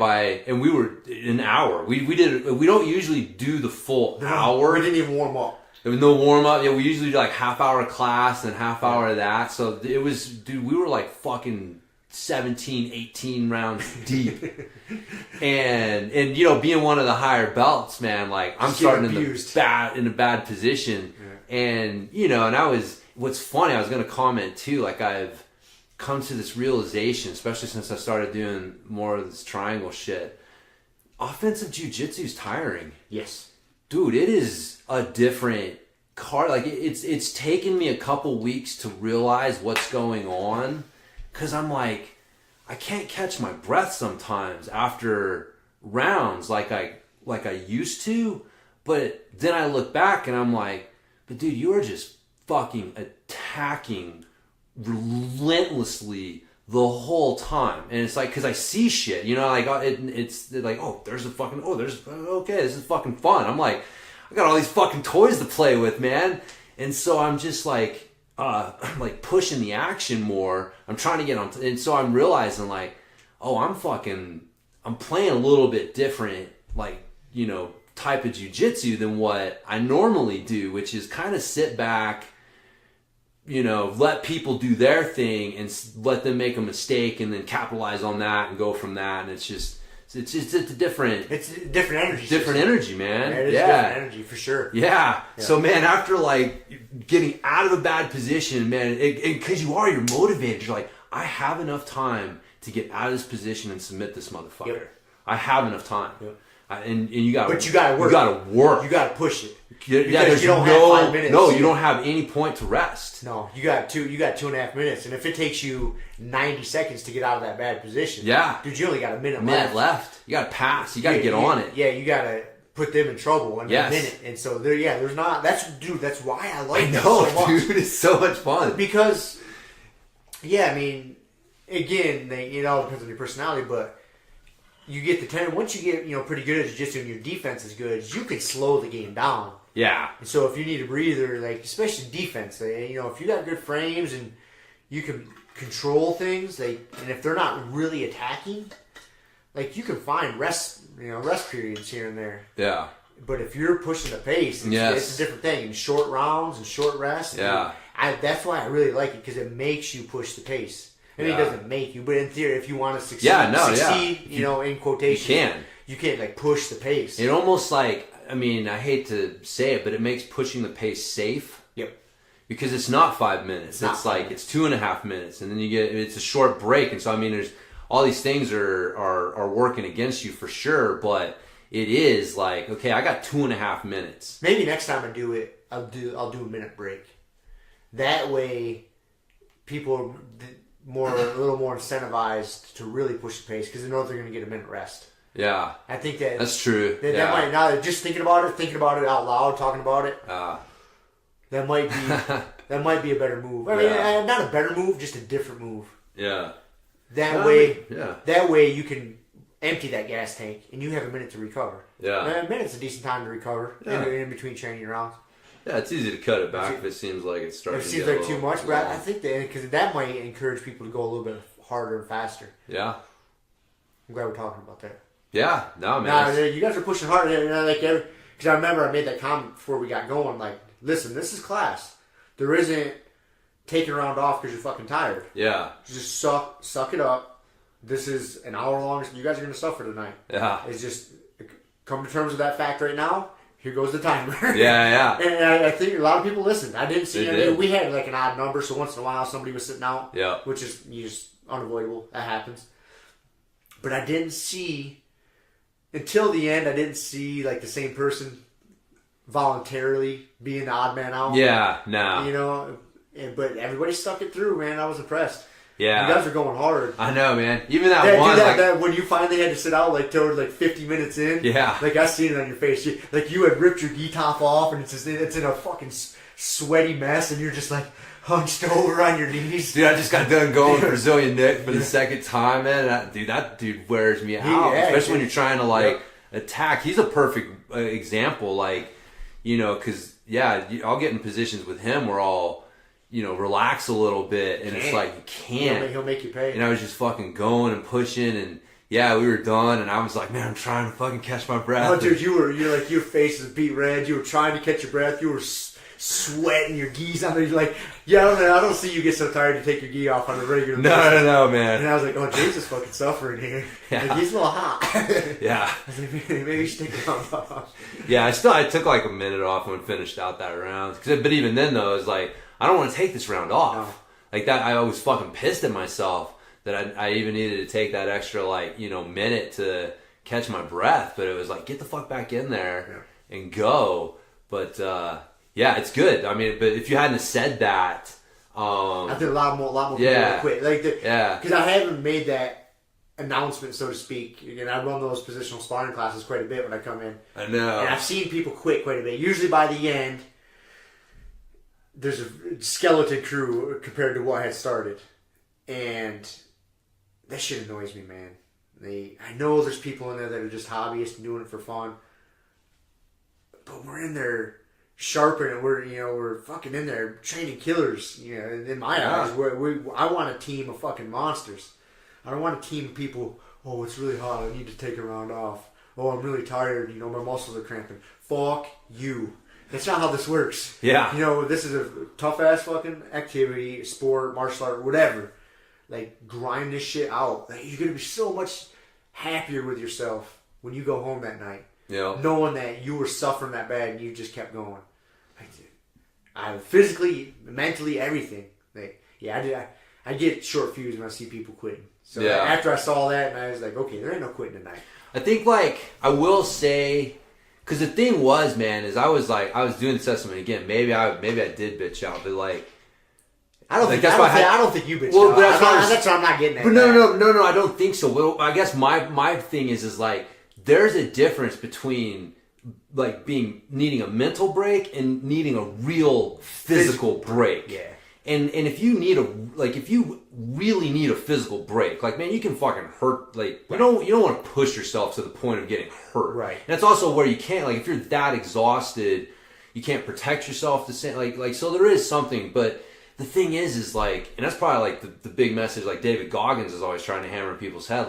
and we were an hour. We don't usually do the full hour. We didn't even warm up. There was no warm up. Yeah, we usually do like half hour class and half hour of that. So it was, dude, we were like fucking 17, 18 rounds deep. and you know, being one of the higher belts, man, like I'm starting in a bad position. Yeah. And you know, and what's funny, I was going to comment too, like I've come to this realization, especially since I started doing more of this triangle shit. Offensive jiu-jitsu is tiring. Yes. dude, it is a different car. Like it's taken me a couple weeks to realize what's going on, because I'm like, I can't catch my breath sometimes after rounds like I used to. But then I look back and I'm like, but dude, you are just fucking attacking relentlessly the whole time. And it's like, because I see shit, you know, like it's like, this is fucking fun. I'm like, I got all these fucking toys to play with, man. And so I'm just like pushing the action more. I'm trying to get on, and so I'm realizing like, I'm playing a little bit different, like, you know, type of jiu-jitsu than what I normally do, which is kind of sit back, you know, let people do their thing and let them make a mistake and then capitalize on that and go from that. And it's a different energy. Different energy, man. Yeah, it is different energy for sure. Yeah. So man, after like getting out of a bad position, man, because you're motivated. You're like, I have enough time to get out of this position and submit this motherfucker. Yep. I have enough time. Yep. And you got. But you got to work. You got to work. You got to push it. Because you don't have 5 minutes. No, you don't have any point to rest. No, you got 2.5 minutes, and if it takes you 90 seconds to get out of that bad position, dude, you only got a minute left. You got to pass. You got to get on it. Yeah, you got to put them in trouble in a minute, and so there's not. That's why I like it so much. Dude, it's so much fun because, I mean, again, it all depends on your personality, but. You get the 10. Once you get pretty good at jiu-jitsu and your defense is good, you can slow the game down. Yeah. And so if you need a breather, like especially defense, if you got good frames and you can control things, and if they're not really attacking, like you can find rest periods here and there. Yeah. But if you're pushing the pace, it's a different thing. And short rounds and short rests. Yeah. That's why I really like it, because it makes you push the pace. I mean, it doesn't make you, but in theory, if you want to succeed, in quotation, you can't like push the pace. It almost like, I mean, I hate to say it, but it makes pushing the pace safe. Yep. Because it's not 5 minutes. It's like, it's 2.5 minutes, and then it's a short break. And so, I mean, there's all these things are working against you for sure, but it is like, okay, I got 2.5 minutes. Maybe next time I do it, I'll do a minute break. That way, people are a little more incentivized to really push the pace because they know they're going to get a minute rest. Yeah, I think that's true. That might, now just thinking about it out loud, talking about it. That might be a better move. I mean, not a better move, just a different move. Yeah. That way you can empty that gas tank and you have a minute to recover. Yeah. A minute's a decent time to recover in between training rounds. Yeah, it's easy to cut it back if it seems like it's starting to get like too much, but I think because that might encourage people to go a little bit harder and faster. Yeah. I'm glad we're talking about that. Yeah, no, man. Nah, you guys are pushing hard. Because I remember I made that comment before we got going. Like, listen, this is class. There isn't taking a round off because you're fucking tired. Yeah. Just suck it up. This is an hour long. You guys are going to suffer tonight. Yeah. It's just come to terms with that fact right now. Here goes the timer. Yeah. And I think a lot of people listened. I didn't see. We had like an odd number, so once in a while somebody was sitting out. Yeah. Which is just unavoidable. That happens. But I didn't see. Until the end, I didn't see like the same person voluntarily being the odd man out. Yeah, no. But everybody stuck it through, man. I was impressed. Yeah. You guys are going hard. I know, man. Even that one. That when you finally had to sit out like toward like 50 minutes in. Yeah. Like I seen it on your face. You had ripped your gi top off and it's in a fucking sweaty mess and you're just like hunched over on your knees. Dude, I just got done going Brazilian Nick for the second time, man. That dude wears me out. Especially when you're trying to attack. He's a perfect example, because I'll get in positions with him where I'll, relax a little bit, and it's like you can't. He'll make you pay. And I was just fucking going and pushing, and we were done, and I was like, man, I'm trying to fucking catch my breath. Oh, dude, you're like your face is beat red. You were trying to catch your breath. You were sweating your gis on there. You're like, I don't see you get so tired to take your gi off on a regular basis. No, man. And I was like, oh, James is fucking suffering here. Yeah. Like, he's a little hot. Yeah. I was like, maybe you should take it off. Yeah, I took like a minute off and finished out that round. But even then, though, it was like, I don't want to take this round off. No. Like that, I was fucking pissed at myself that I even needed to take that extra minute to catch my breath. But it was like, get the fuck back in there and go. But yeah, it's good. I mean, but if you hadn't said that, I think a lot more people would quit. Because I haven't made that announcement, so to speak. And I run those positional sparring classes quite a bit when I come in. I know. And I've seen people quit quite a bit. Usually by the end, there's a skeleton crew compared to what had started. And that shit annoys me, man. I know there's people in there that are just hobbyists and doing it for fun. But we're in there sharpening. We're fucking in there training killers. In my eyes, I want a team of fucking monsters. I don't want a team of people. Oh, it's really hot. I need to take a round off. Oh, I'm really tired. My muscles are cramping. Fuck you. That's not how this works. Yeah. This is a tough ass fucking activity, sport, martial art, whatever. Like, grind this shit out. Like, you're gonna be so much happier with yourself when you go home that night. Yeah. Knowing that you were suffering that bad and you just kept going. I physically, mentally, everything. I get short fused when I see people quitting. So after I saw that, and I was like, okay, there ain't no quitting tonight. I think, I will say, because the thing was, man, is I was doing this assessment again. Maybe I did bitch out, but I don't think you bitched out. That's what I'm not getting at. But no, I don't think so. Well, I guess my thing is there's a difference between needing a mental break and needing a real physical break. Yeah. And if you really need a physical break, man, you can fucking hurt. You don't want to push yourself to the point of getting hurt. Right. And that's also where you can't. If you're that exhausted, you can't protect yourself the same. So there is something, but the thing is and that's probably the big message. David Goggins is always trying to hammer in people's head.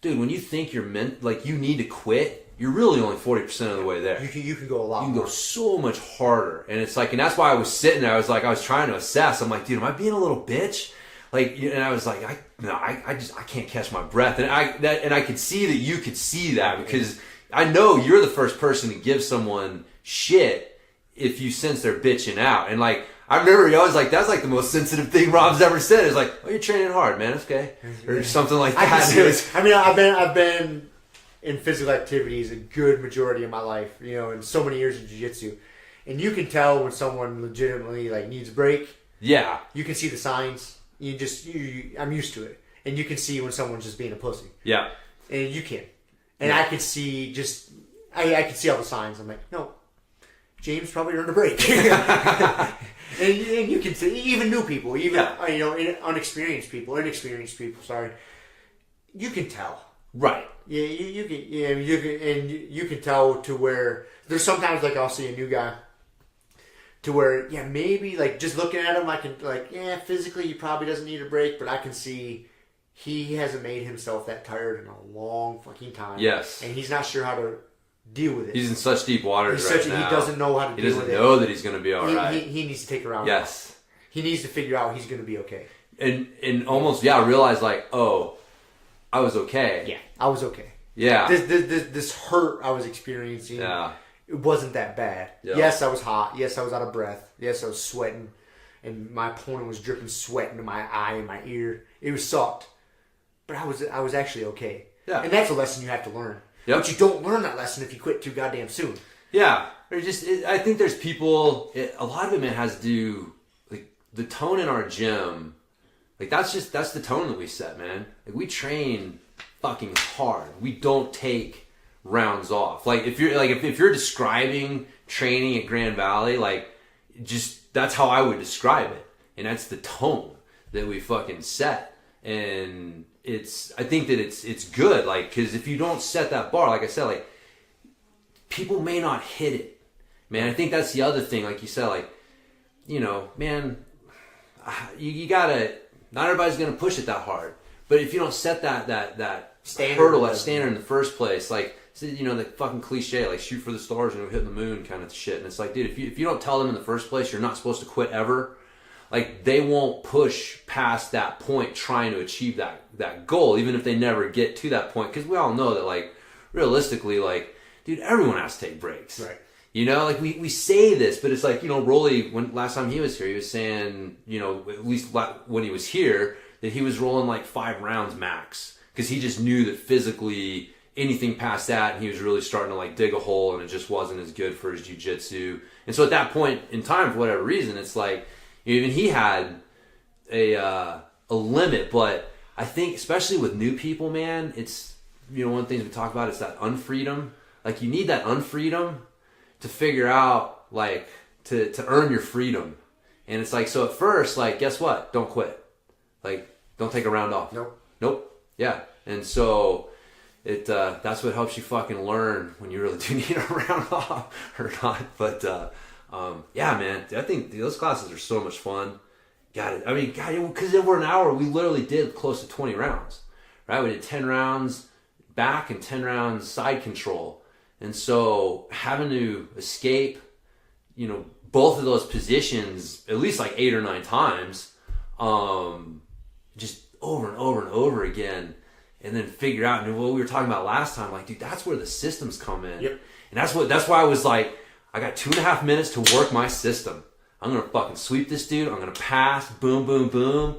Dude, when you think you're you need to quit, you're really only 40% of the way there. You can go a lot more. You can go so much harder. And it's and that's why I was sitting there. I was trying to assess. I'm like, dude, am I being a little bitch? And I was like, I can't catch my breath. And I could see that you could see that, because I know you're the first person to give someone shit if you sense they're bitching out. And I remember you always that's the most sensitive thing Rob's ever said. Is oh, you're training hard, man. It's okay. Or something like that. I can see it. I mean, I've been in physical activities a good majority of my life, and so many years of jiu-jitsu. And you can tell when someone legitimately needs a break. Yeah. You can see the signs. I'm used to it. And you can see when someone's just being a pussy. Yeah. And you can. And I could see I could see all the signs. I'm like, no, James probably earned a break. and you can see, even new people, inexperienced people, sorry. You can tell. Right. Yeah, you can tell to where there's sometimes I'll see a new guy to where maybe just looking at him I can physically he probably doesn't need a break, but I can see he hasn't made himself that tired in a long fucking time. Yes. And he's not sure how to deal with it. He's in such deep waters now. He doesn't know how to deal with it. He doesn't know that he's going to be all right. He needs to take a round. Yes. He needs to figure out he's going to be okay. And almost realize oh, I was okay. Yeah, I was okay. Yeah. This hurt I was experiencing, it wasn't that bad. Yeah. Yes, I was hot. Yes, I was out of breath. Yes, I was sweating. And my opponent was dripping sweat into my eye and my ear. It sucked. But I was actually okay. Yeah. And that's a lesson you have to learn. Yep. But you don't learn that lesson if you quit too goddamn soon. Yeah. I think there's people, a lot of it, man, has to do, the tone in our gym. That's the tone that we set, man. We train fucking hard. We don't take rounds off. If you're describing training at Grand Valley, that's how I would describe it. And that's the tone that we fucking set. And I think that it's good, because if you don't set that bar, like I said, people may not hit it. Man, I think that's the other thing, like you said, man, you gotta, not everybody's gonna push it that hard. But if you don't set that standard, that standard in the first place, the fucking cliche, shoot for the stars and you'll hit the moon kind of shit. And it's dude, if you don't tell them in the first place you're not supposed to quit ever, they won't push past that point trying to achieve that goal, even if they never get to that point. Because we all know that, realistically, dude, everyone has to take breaks. Right. We say this, but it's Rolly, last time he was here, he was saying, at least when he was here, that he was rolling 5 rounds max. Because he just knew that physically anything past that, and he was really starting to like dig a hole, and it just wasn't as good for his jiu-jitsu. And so at that point in time, for whatever reason, it's like even he had a limit. But I think especially with new people, man, it's, you know, one of the things we talk about is that unfreedom. Like you need that unfreedom to figure out, like, to earn your freedom. And it's like, so at first, like, guess what? Don't quit. Like, don't take a round off. Nope. Yeah. And so that's what helps you fucking learn when you really do need a round off or not. But yeah, man, I think those classes are so much fun. Got it. I mean, God, because over an hour, we literally did close to 20 rounds, right? We did 10 rounds back and 10 rounds side control. And so having to escape, you know, both of those positions at least like 8 or 9 times, just over and over and over again, and then figure out, and what we were talking about last time, like, dude, that's where the systems come in. Yep. And that's why I was like, I got 2.5 minutes to work my system. I'm going to fucking sweep this dude. I'm going to pass, boom, boom, boom.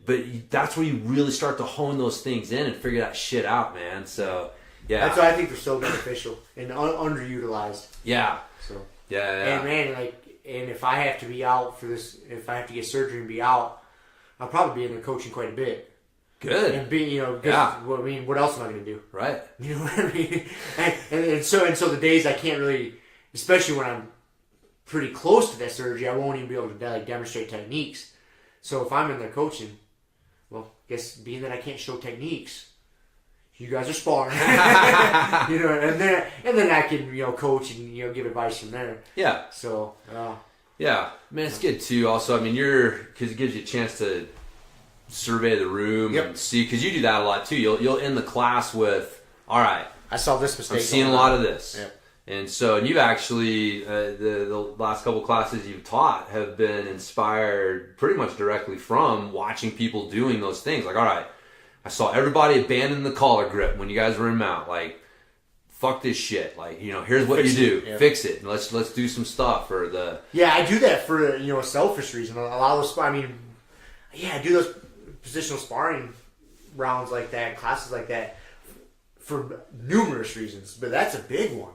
But that's where you really start to hone those things in and figure that shit out, man. So, yeah. That's why I think they're so beneficial and underutilized. Yeah. So. Yeah. And man, and if I have to be out for this, if I have to get surgery and be out, I'll probably be in there coaching quite a bit. Good. And be, you know, because, well, I mean, what else am I going to do? Right. You know what I mean? And so the days I can't really, especially when I'm pretty close to that surgery, I won't even be able to like demonstrate techniques. So if I'm in there coaching, well, I guess being that I can't show techniques, you guys are sparring, you know, and then I can, you know, coach and, you know, give advice from there. Yeah. So. Yeah, man, it's good too. Also, I mean, because it gives you a chance to survey the room and see, because you do that a lot too. You'll end the class with, all right, I saw this mistake. I'm seeing a lot of this. Yep. And so, and you've actually, the last couple classes you've taught have been inspired pretty much directly from watching people doing those things. Like, all right, I saw everybody abandon the collar grip when you guys were in mount. Like, fuck this shit. Like, you know, here's what you do. Yeah. Fix it. And let's do some stuff. Or Yeah, I do that for, you know, a selfish reason. A lot of those, I mean, yeah, I do those positional sparring rounds like that, classes like that, for numerous reasons. But that's a big one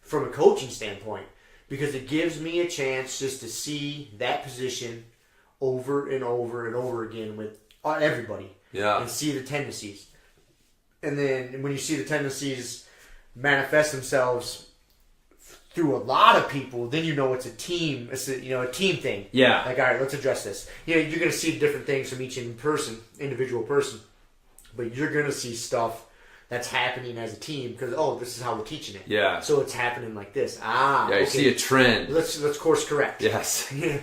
from a coaching standpoint, because it gives me a chance just to see that position over and over and over again with everybody. Yeah. And see the tendencies. And then when you see the tendencies manifest themselves through a lot of people, then you know it's a team. It's a team thing. Yeah. Like, all right, let's address this. You know, you're going to see different things from each individual person, but you're going to see stuff that's happening as a team because, this is how we're teaching it. Yeah. So it's happening like this. Yeah, you see a trend. Let's course correct. Yes. And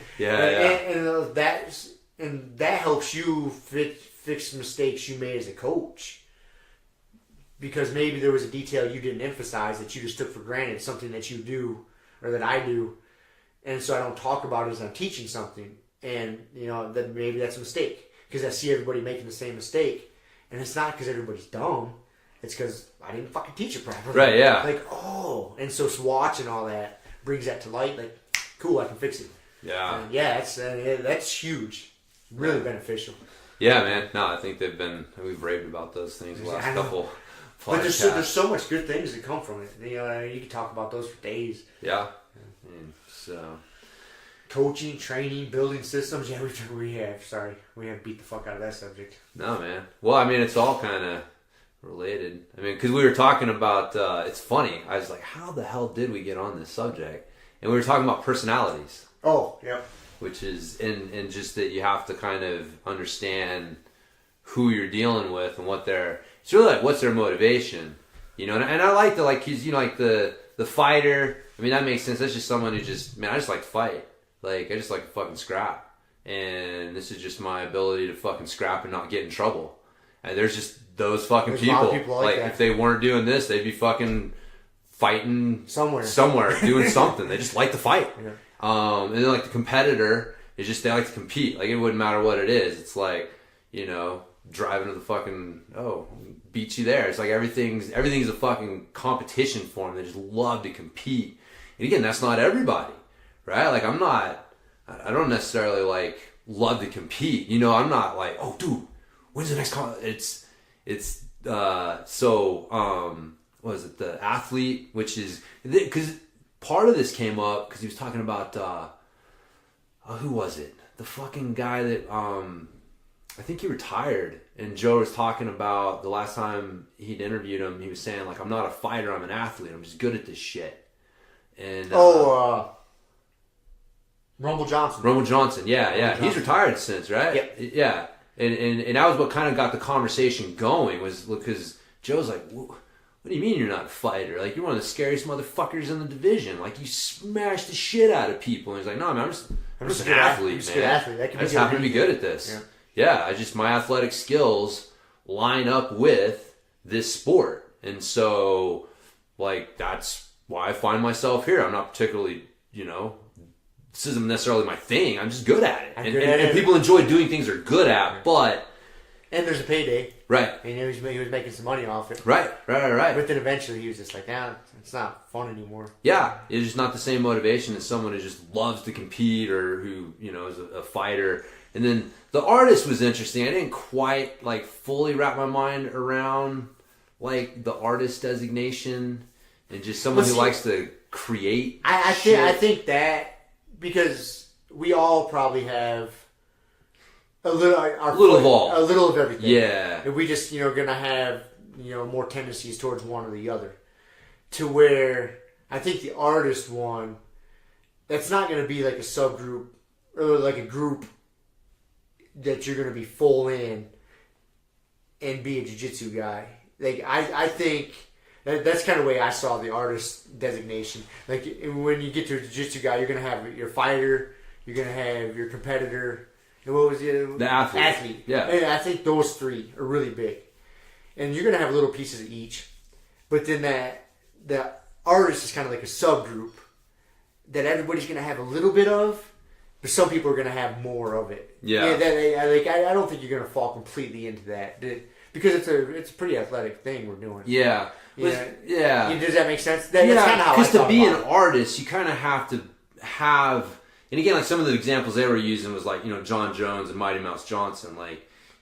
that helps you fix mistakes you made as a coach. Because maybe there was a detail you didn't emphasize that you just took for granted, something that you do or that I do, and so I don't talk about it as I'm teaching something, and you know that maybe that's a mistake because I see everybody making the same mistake, and it's not because everybody's dumb, it's because I didn't fucking teach it properly. Right? Yeah. Like and so watching all that brings that to light. Like, cool, I can fix it. Yeah. And yeah, that's huge, really beneficial. Yeah, man. No, I think we've raved about those things the last couple. But there's so much good things that come from it. You know, you can talk about those for days. Yeah. So, coaching, training, building systems. Yeah, we have beat the fuck out of that subject. No, man. Well, I mean, it's all kind of related. I mean, because we were talking about. It's funny. I was like, how the hell did we get on this subject? And we were talking about personalities. Oh, yeah. Which is and just that you have to kind of understand who you're dealing with and what their. It's really like, what's their motivation, you know? And I like he's, you know, like the fighter. I mean, that makes sense. That's just someone who I just like to fight. Like, I just like to fucking scrap. And this is just my ability to fucking scrap and not get in trouble. And there's just those fucking there's people. A lot of people like that. If they weren't doing this, they'd be fucking fighting somewhere doing something. They just like to fight. Yeah. And then like the competitor is just, they like to compete. Like, it wouldn't matter what it is. It's like, you know, driving to the fucking beat you there. It's like everything's a fucking competition for them. They just love to compete. And again, that's not everybody, right? Like, I don't necessarily like love to compete. You know, I'm not like, oh dude, when's the next it's what was it? The athlete, which is because part of this came up because he was talking about who was it? The fucking guy that I think he retired, and Joe was talking about the last time he'd interviewed him. He was saying like, "I'm not a fighter. I'm an athlete. I'm just good at this shit." And Rumble Johnson. Rumble Johnson, yeah. He's retired since, right? Yep. Yeah. And that was what kind of got the conversation going, was because Joe's like, what do you mean you're not a fighter? Like, you're one of the scariest motherfuckers in the division. Like, you smash the shit out of people. And he's like, no, man, I'm just an athlete, man. Good athlete. I just happen to be good at this. Yeah, my athletic skills line up with this sport. And so, like, that's why I find myself here. I'm not particularly, this isn't necessarily my thing. I'm just good at it. And people enjoy doing things they're good at, but... And there's a payday. Right. And he was making some money off it. Right. But then eventually he was just like, it's not fun anymore. Yeah. It's just not the same motivation as someone who just loves to compete or who, is a fighter. And then the artist was interesting. I didn't quite, fully wrap my mind around, the artist designation and just someone who likes to create I think that... Because we all probably have a little of everything. Yeah. And we just, gonna have, more tendencies towards one or the other. To where I think the artist one, that's not gonna be like a subgroup or like a group that you're gonna be full in and be a jiu-jitsu guy. Like I think that's kind of the way I saw the artist designation. Like, when you get to a jiu-jitsu guy, you're going to have your fighter, you're going to have your competitor, and what was it? The athlete. Yeah. And I think those three are really big. And you're going to have little pieces of each. But then the artist is kind of like a subgroup that everybody's going to have a little bit of, but some people are going to have more of it. Yeah. I don't think you're going to fall completely into that. Because it's a pretty athletic thing we're doing. Yeah. Yeah. Does that make sense? That's kind of how I because to be an it. artist, you kind of have to have... And again, some of the examples they were using was John Jones and Mighty Mouse Johnson.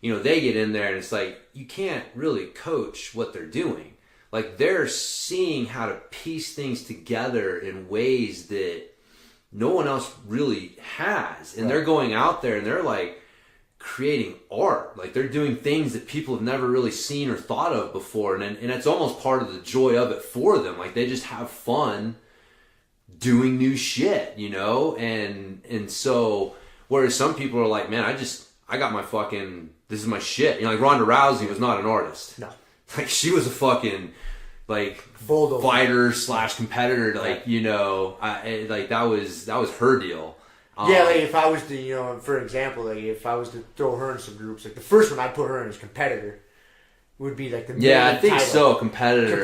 They get in there and it's like, you can't really coach what they're doing. They're seeing how to piece things together in ways that no one else really has. And they're going out there and they're creating art. They're doing things that people have never really seen or thought of before, and it's almost part of the joy of it for them. They just have fun doing new shit, and so whereas some people are like, man, I got my fucking, this is my shit. Ronda Rousey was not an artist. No. She was a fucking fighter / competitor. That was her deal. If I was to, for example, if I was to throw her in some groups, the first one I'd put her in as competitor would be the I think title. so, competitor,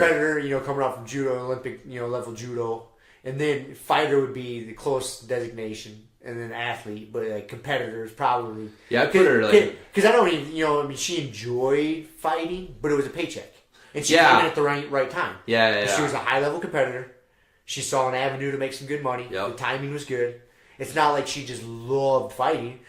coming off from judo, Olympic, level judo, and then fighter would be the close designation, and then athlete, but competitor is probably I put her because I don't even she enjoyed fighting, but it was a paycheck, and she came in at the right time. She was a high level competitor. She saw an avenue to make some good money. The timing was good. It's not like she just loved fighting.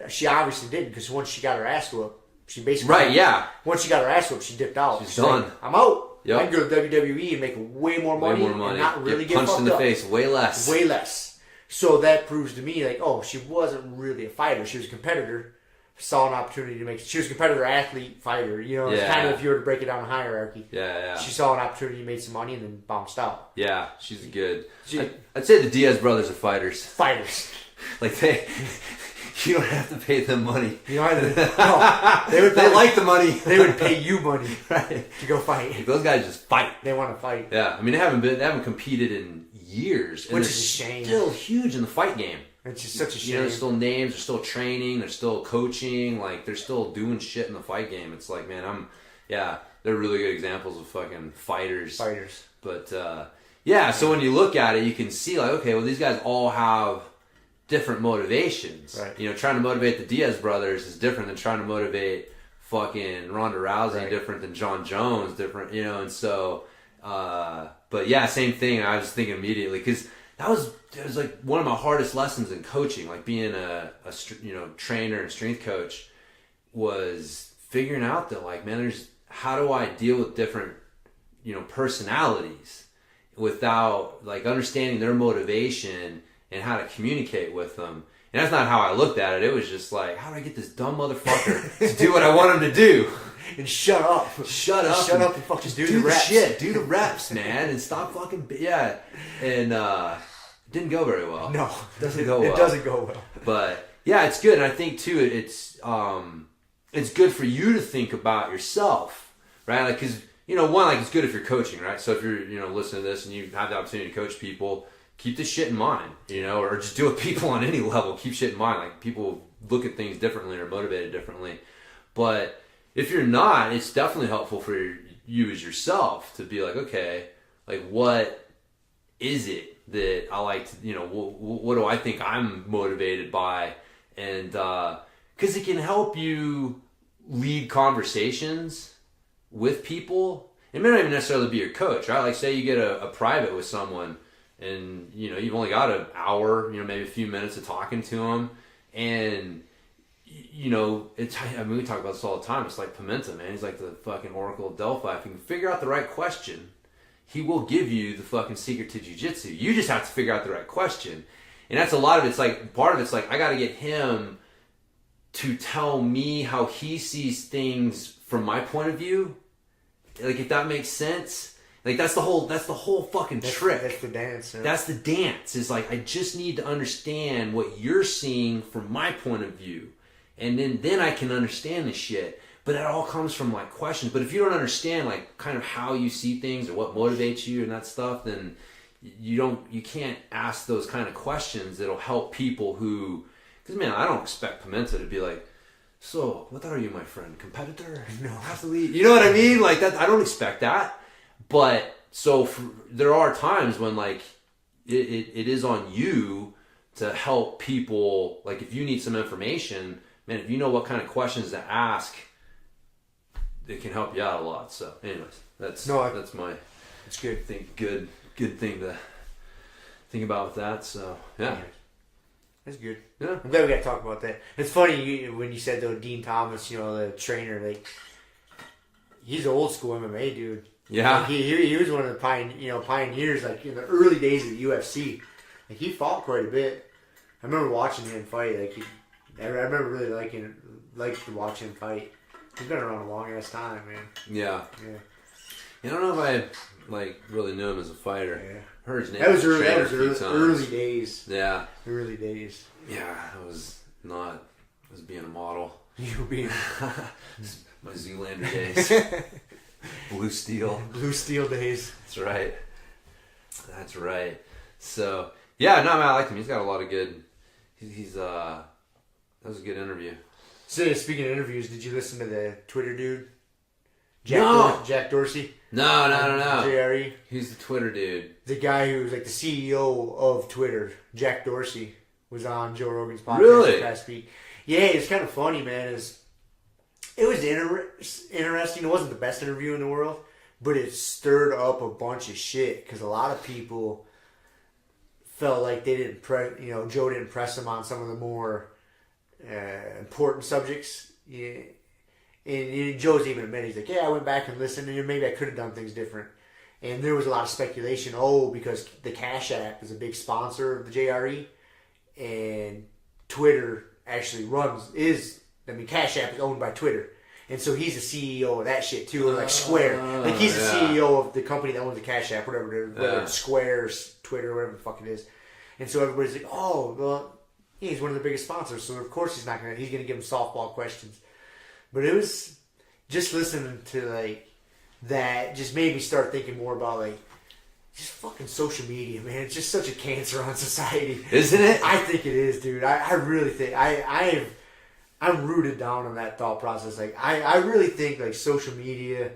She obviously didn't, because once she got her ass whooped, she basically... Once she got her ass whooped, she dipped out. She's done. I'm out. I can go to WWE and make way more money. And not really get punched fucked in the up. face. Way less. So that proves to me, she wasn't really a fighter. She was a competitor. Saw an opportunity to make... She was a competitor, athlete, fighter. It's kind of if you were to break it down in hierarchy. She saw an opportunity, made some money, and then bounced out. Yeah, she's good. I'd say the Diaz brothers are fighters. You don't have to pay them money. They like the money. They would pay you money to go fight. Those guys just fight. They want to fight. Yeah, they haven't competed in years, and which is a shame. Still huge in the fight game. It's just such a shame. There's still names, they're still training, they're still coaching, they're still doing shit in the fight game. It's they're really good examples of fucking fighters. But so when you look at it, you can see okay, well, these guys all have different motivations. Right. Trying to motivate the Diaz brothers is different than trying to motivate fucking Ronda Rousey, different than John Jones, different, and so, but same thing. I was thinking immediately, because it was one of my hardest lessons in coaching, being a trainer and strength coach, was figuring out that man, there's how do I deal with different, personalities without like understanding their motivation and how to communicate with them. And that's not how I looked at it. It was just like, how do I get this dumb motherfucker to do what I want him to do? And shut up. Shut up and fucking just do the reps. shit. Do the reps, man, and stop fucking And it didn't go very well. No, it doesn't go well. It doesn't go well. But yeah, it's good, and I think too it's good for you to think about yourself, right? Like, because one, like, it's good if you're coaching, right? So if you're listening to this and you have the opportunity to coach people, keep this shit in mind, or just do it with people on any level. Keep shit in mind. Like, people look at things differently or motivated differently. But if you're not, it's definitely helpful for you as yourself to be like, okay, like, what is it that I like to, what do I think I'm motivated by? And because it can help you lead conversations with people. It may not even necessarily be your coach, right? Like, say you get a private with someone, and you've only got an hour, maybe a few minutes of talking to them, and we talk about this all the time. It's like Pimenta, man. He's like the fucking Oracle of Delphi. If you can figure out the right question, he will give you the fucking secret to jiu-jitsu. You just have to figure out the right question. And that's a lot of it. It's like, part of it's like, I got to get him to tell me how he sees things from my point of view. Like, if that makes sense. Like, that's the whole fucking trick. That's the dance. Yeah. That's the dance. Is like, I just need to understand what you're seeing from my point of view. And then I can understand the shit. But it all comes from, like, questions. But if you don't understand, like, kind of how you see things or what motivates you and that stuff, then you can't ask those kind of questions that'll help people who... Because, man, I don't expect Pimenta to be like, so, what are you, my friend? Competitor? No. Athlete? You know what I mean? Like, that, I don't expect that. But, there are times when, like, it is on you to help people. Like, if you need some information, man, if you know what kind of questions to ask, it can help you out a lot. So, anyways, that's my... It's good. Good thing to think about with that. So, yeah. That's good. Yeah. I'm glad we got to talk about that. It's funny when you said, though, Dean Thomas, the trainer, like, he's an old school MMA dude. Yeah. Like, he was one of the pioneers, like, in the early days of the UFC. Like, he fought quite a bit. I remember watching him fight. Like, I remember really liked to watch him fight. He's been around a long ass time, man. Yeah. I don't know if I like really knew him as a fighter. Yeah. Heard his name. That was early days. Yeah. Early days. Yeah, I was being a model. You being my Zoolander days. Blue Steel days. That's right. So yeah, no, man, I liked him. He's got a lot of good. That was a good interview. So speaking of interviews, did you listen to the Twitter dude? Jack Dorsey? No. JRE? He's the Twitter dude. The guy who was like the CEO of Twitter, Jack Dorsey, was on Joe Rogan's podcast Really? last week. Yeah, it's kind of funny, man. It was interesting. It wasn't the best interview in the world, but it stirred up a bunch of shit because a lot of people felt like they didn't Joe didn't press him on some of the more important subjects. Yeah. And Joe's even admitted, he's like, yeah, I went back and listened, and maybe I could have done things different. And there was a lot of speculation, because the Cash App is a big sponsor of the JRE, and Twitter actually Cash App is owned by Twitter. And so he's the CEO of that shit too, or like Square. Like he's the CEO of the company that owns the Cash App, whatever it's Square, Twitter, whatever the fuck it is. And so everybody's like, oh, well, he's one of the biggest sponsors, so of course he's gonna give him softball questions. But it was just listening to like that just made me start thinking more about like just fucking social media, man. It's just such a cancer on society, isn't it? I think it is, dude. I really think I'm rooted down on that thought process. Like I really think like social media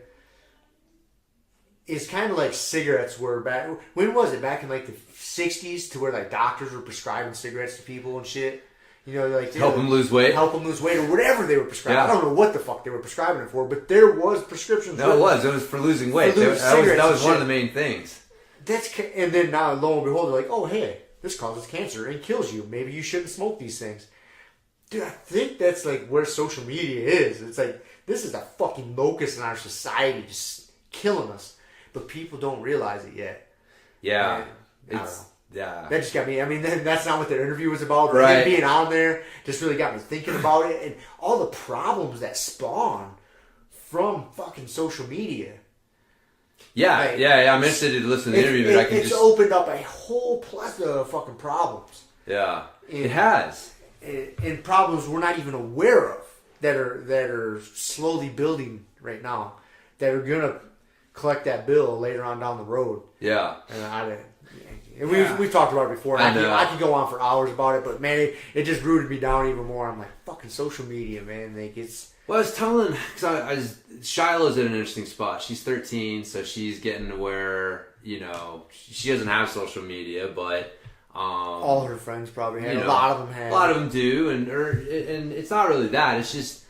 is kind of like cigarettes were back. When was it? Back in like the 60s, to where like doctors were prescribing cigarettes to people and shit. Like help them lose weight, or whatever they were prescribing. Yeah. I don't know what the fuck they were prescribing it for, but there was prescriptions. No, it was for losing weight. That was one of the main things. And then now, lo and behold, they're like, oh hey, this causes cancer and kills you. Maybe you shouldn't smoke these things. dude, I think that's like where social media is. It's like, this is a fucking locust in our society, just killing us. But people don't realize it yet. Yeah. And, I don't know. Yeah. That just got me. I mean, that's not what their interview was about. But right. him being on there just really got me thinking about it and all the problems that spawn from fucking social media. Yeah, like, I'm interested to listen to the interview, but I can it's just... opened up a whole plethora of fucking problems. Yeah, and, it has. And problems we're not even aware of that are slowly building right now that are gonna collect that bill later on down the road. Yeah. And we've talked about it before. I could go on for hours about it, but man, it just rooted me down even more. I'm like, fucking social media, man. Like, it's... Well, I was telling, because Shiloh's at an interesting spot. She's 13, so she's getting to where, you know, she doesn't have social media, but... all her friends probably have. You know, a lot of them have. A lot of them do, and it's not really that. It's just,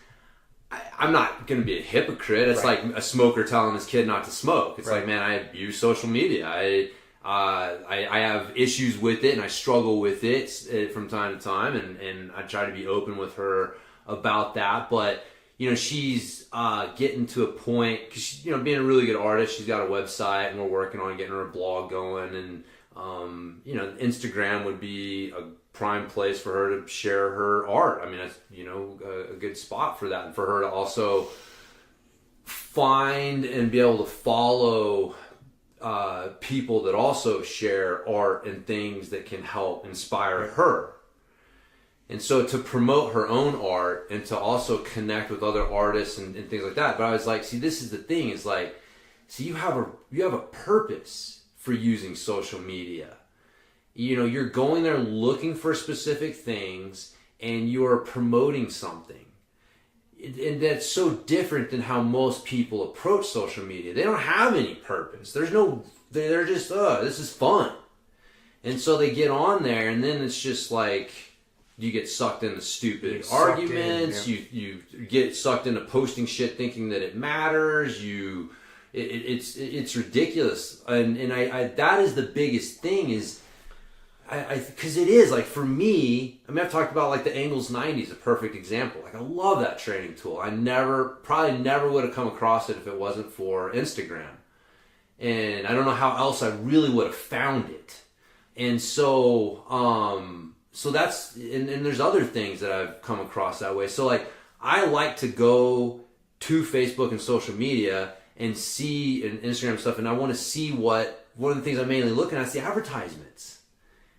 I'm not going to be a hypocrite. It's right. like a smoker telling his kid not to smoke. It's right. like, man, I use social media. I have issues with it, and I struggle with it from time to time, and I try to be open with her about that. But, you know, she's getting to a point, because, you know, being a really good artist, she's got a website, and we're working on getting her a blog going, and, you know, Instagram would be a prime place for her to share her art. I mean, that's, you know, a good spot for that, and for her to also find and be able to follow people that also share art and things that can help inspire her. And so to promote her own art and to also connect with other artists and things like that. But I was like, see, this is the thing, is like, see, you have a purpose for using social media. You know, you're going there looking for specific things and you're promoting something. And that's so different than how most people approach social media. They don't have any purpose. They're just, this is fun. And so they get on there, and then it's just like, you get sucked into stupid arguments. You get sucked into posting shit thinking that it matters. It's ridiculous. And I that is the biggest thing, is because it is, like, for me, I mean, I've talked about, like, the Angles 90 is a perfect example. Like, I love that training tool. I probably never would have come across it if it wasn't for Instagram. And I don't know how else I really would have found it. And so, so that's, and there's other things that I've come across that way. So, like, I like to go to Facebook and social media and see, and Instagram stuff, and I want to see one of the things I'm mainly looking at is the advertisements.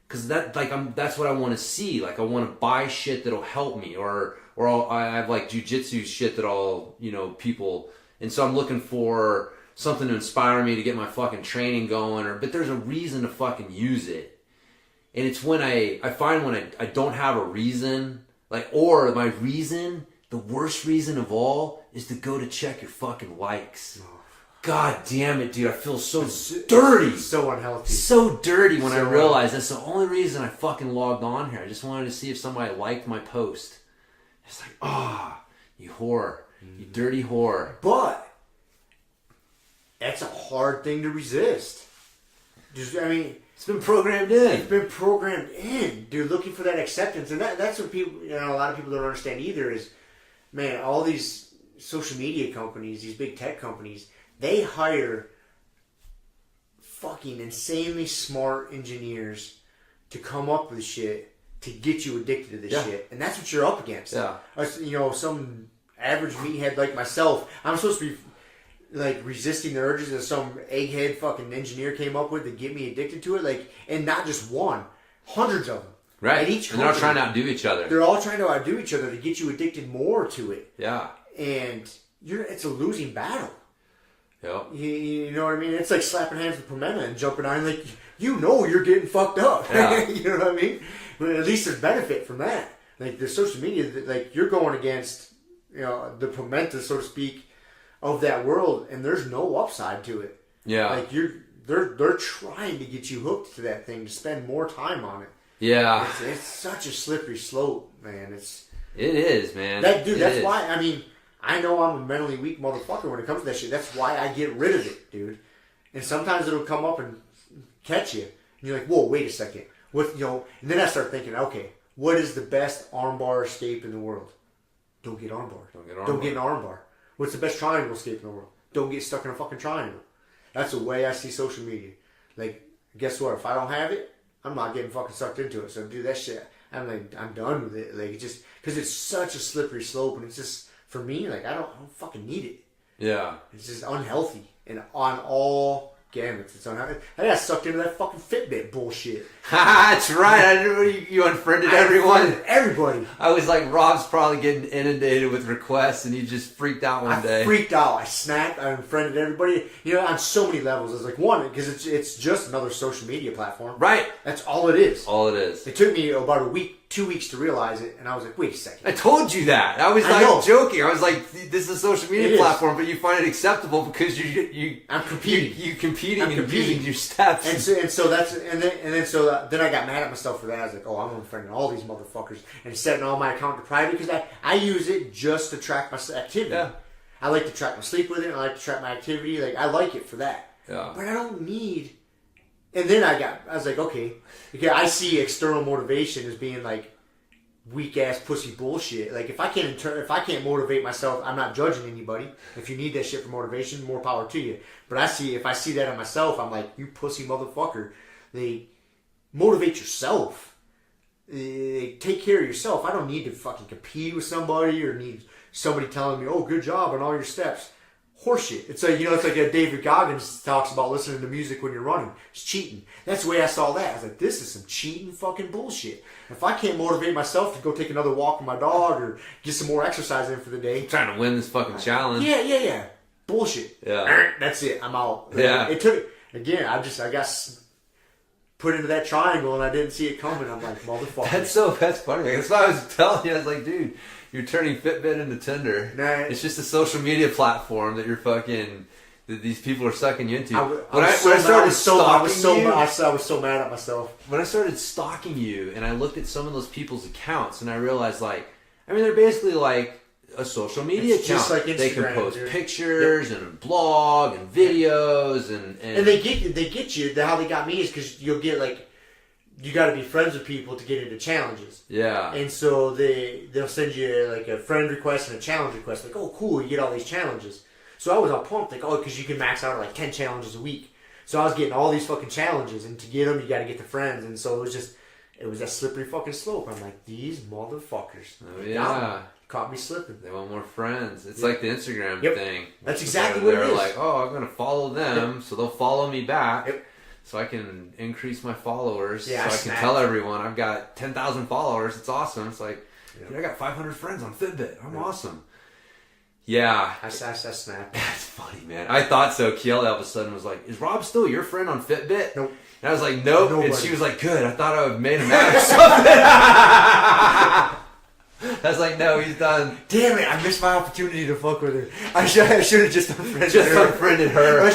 Because that's what I want to see. Like, I want to buy shit that'll help me, or I have, like, jujitsu shit that I'll, you know, people, and so I'm looking for something to inspire me to get my fucking training going, but there's a reason to fucking use it. And it's when I find when I don't have a reason, like, or my reason, the worst reason of all, is to go to check your fucking likes. God damn it, dude. I feel so dirty. So unhealthy. So dirty when I realize that's the only reason I fucking logged on here. I just wanted to see if somebody liked my post. It's like, you whore. You dirty whore. But that's a hard thing to resist. It's been programmed in. It's been programmed in, dude. Looking for that acceptance, and that's what people, you know, a lot of people don't understand either. Is, man, all these social media companies, these big tech companies, they hire fucking insanely smart engineers to come up with shit to get you addicted to this shit, and that's what you're up against. Yeah, you know, some average meathead like myself, I'm supposed to be, like, resisting the urges that some egghead fucking engineer came up with to get me addicted to it, like, and not just one, hundreds of them. Right. At each and they're all trying to outdo each other. They're all trying to outdo each other to get you addicted more to it. Yeah. And it's a losing battle. Yep. You know what I mean? It's like slapping hands with Pimenta and jumping on, like, you know you're getting fucked up. Yeah. You know what I mean? But at least there's benefit from that. Like, the social media, like, you're going against, you know, the Pimenta, so to speak, of that world, and there's no upside to it. Yeah. Like, they're trying to get you hooked to that thing, to spend more time on it. Yeah. It's such a slippery slope, man. It is, man. That's why, I mean, I know I'm a mentally weak motherfucker when it comes to that shit. That's why I get rid of it, dude. And sometimes it'll come up and catch you. And you're like, whoa, wait a second. What, you know, and then I start thinking, okay, What is the best armbar escape in the world? Don't get armbar. Don't get an armbar. What's the best triangle escape in the world? Don't get stuck in a fucking triangle. That's the way I see social media. Like, guess what? If I don't have it, I'm not getting fucking sucked into it. So do that shit. I'm done with it. Like, just because it's such a slippery slope, and it's just for me, like I don't fucking need it. Yeah. It's just unhealthy and on all gamuts. It's unhealthy. I got sucked into that fucking Fitbit bullshit. That's right. I didn't. You unfriended everyone. Everybody. I was like, Rob's probably getting inundated with requests, and he just freaked out one day. I freaked out. I snapped. I unfriended everybody. You know, on so many levels. I was like, one, because it's just another social media platform. Right. That's all it is. All it is. It took me about a week, 2 weeks to realize it, and I was like, wait a second. I told you that. I was like joking. I was like, this is a social media platform, but you find it acceptable because I'm competing. You competing and using your steps. And so then I got mad at myself for that. I was like, oh, I'm unfriending all these motherfuckers and setting all my account to private because I use it just to track my activity. Yeah. I like to track my sleep with it. I like to track my activity. Like, I like it for that. Yeah. But I don't need. And then I was like, okay, because I see external motivation as being like weak ass pussy bullshit. Like, if I can't motivate myself, I'm not judging anybody. If you need that shit for motivation, more power to you. But if I see that in myself, I'm like, you pussy motherfucker. They motivate yourself. Take care of yourself. I don't need to fucking compete with somebody or need somebody telling me, oh, good job on all your steps. Horseshit. It's like, it's like David Goggins talks about listening to music when you're running. It's cheating. That's the way I saw that. I was like, this is some cheating fucking bullshit. If I can't motivate myself to go take another walk with my dog or get some more exercise in for the day. I'm trying to win this fucking challenge. Yeah. Bullshit. Yeah. That's it. I'm out. Yeah. It took, again, I got put into that triangle and I didn't see it coming. I'm like, motherfucker. That's funny. That's why I was telling you. I was like, dude, you're turning Fitbit into Tinder. Nah, it's just a social media platform that you're fucking. That these people are sucking you into. I was so mad at myself. When I started stalking you, and I looked at some of those people's accounts, and I realized, like, I mean, they're basically like a social media account. Just like Instagram, they can post pictures and blog and videos and they get you. How they got me is because you'll get like. You got to be friends with people to get into challenges. Yeah. And so they'll send you like a friend request and a challenge request. Like, oh, cool, you get all these challenges. So I was all pumped, like, oh, because you can max out like 10 challenges a week. So I was getting all these fucking challenges, and to get them, you got to get the friends. And so it was that slippery fucking slope. I'm like, these motherfuckers. Oh yeah. Caught me slipping. They want more friends. It's like the Instagram thing. That's exactly what it is. They're like, oh, I'm going to follow them, so they'll follow me back. Yep. So I can increase my followers. Yeah, so I can tell everyone I've got 10,000 followers. It's awesome. It's like, dude, I got 500 friends on Fitbit. I'm awesome. Yeah. I snapped. That's funny, man. I thought so. Kiel all of a sudden was like, is Rob still your friend on Fitbit? Nope. And I was like, nope. Nobody. And she was like, good. I thought I would have made him mad or something. I was like, no, he's done. Damn it, I missed my opportunity to fuck with her. I should have just unfriended her. I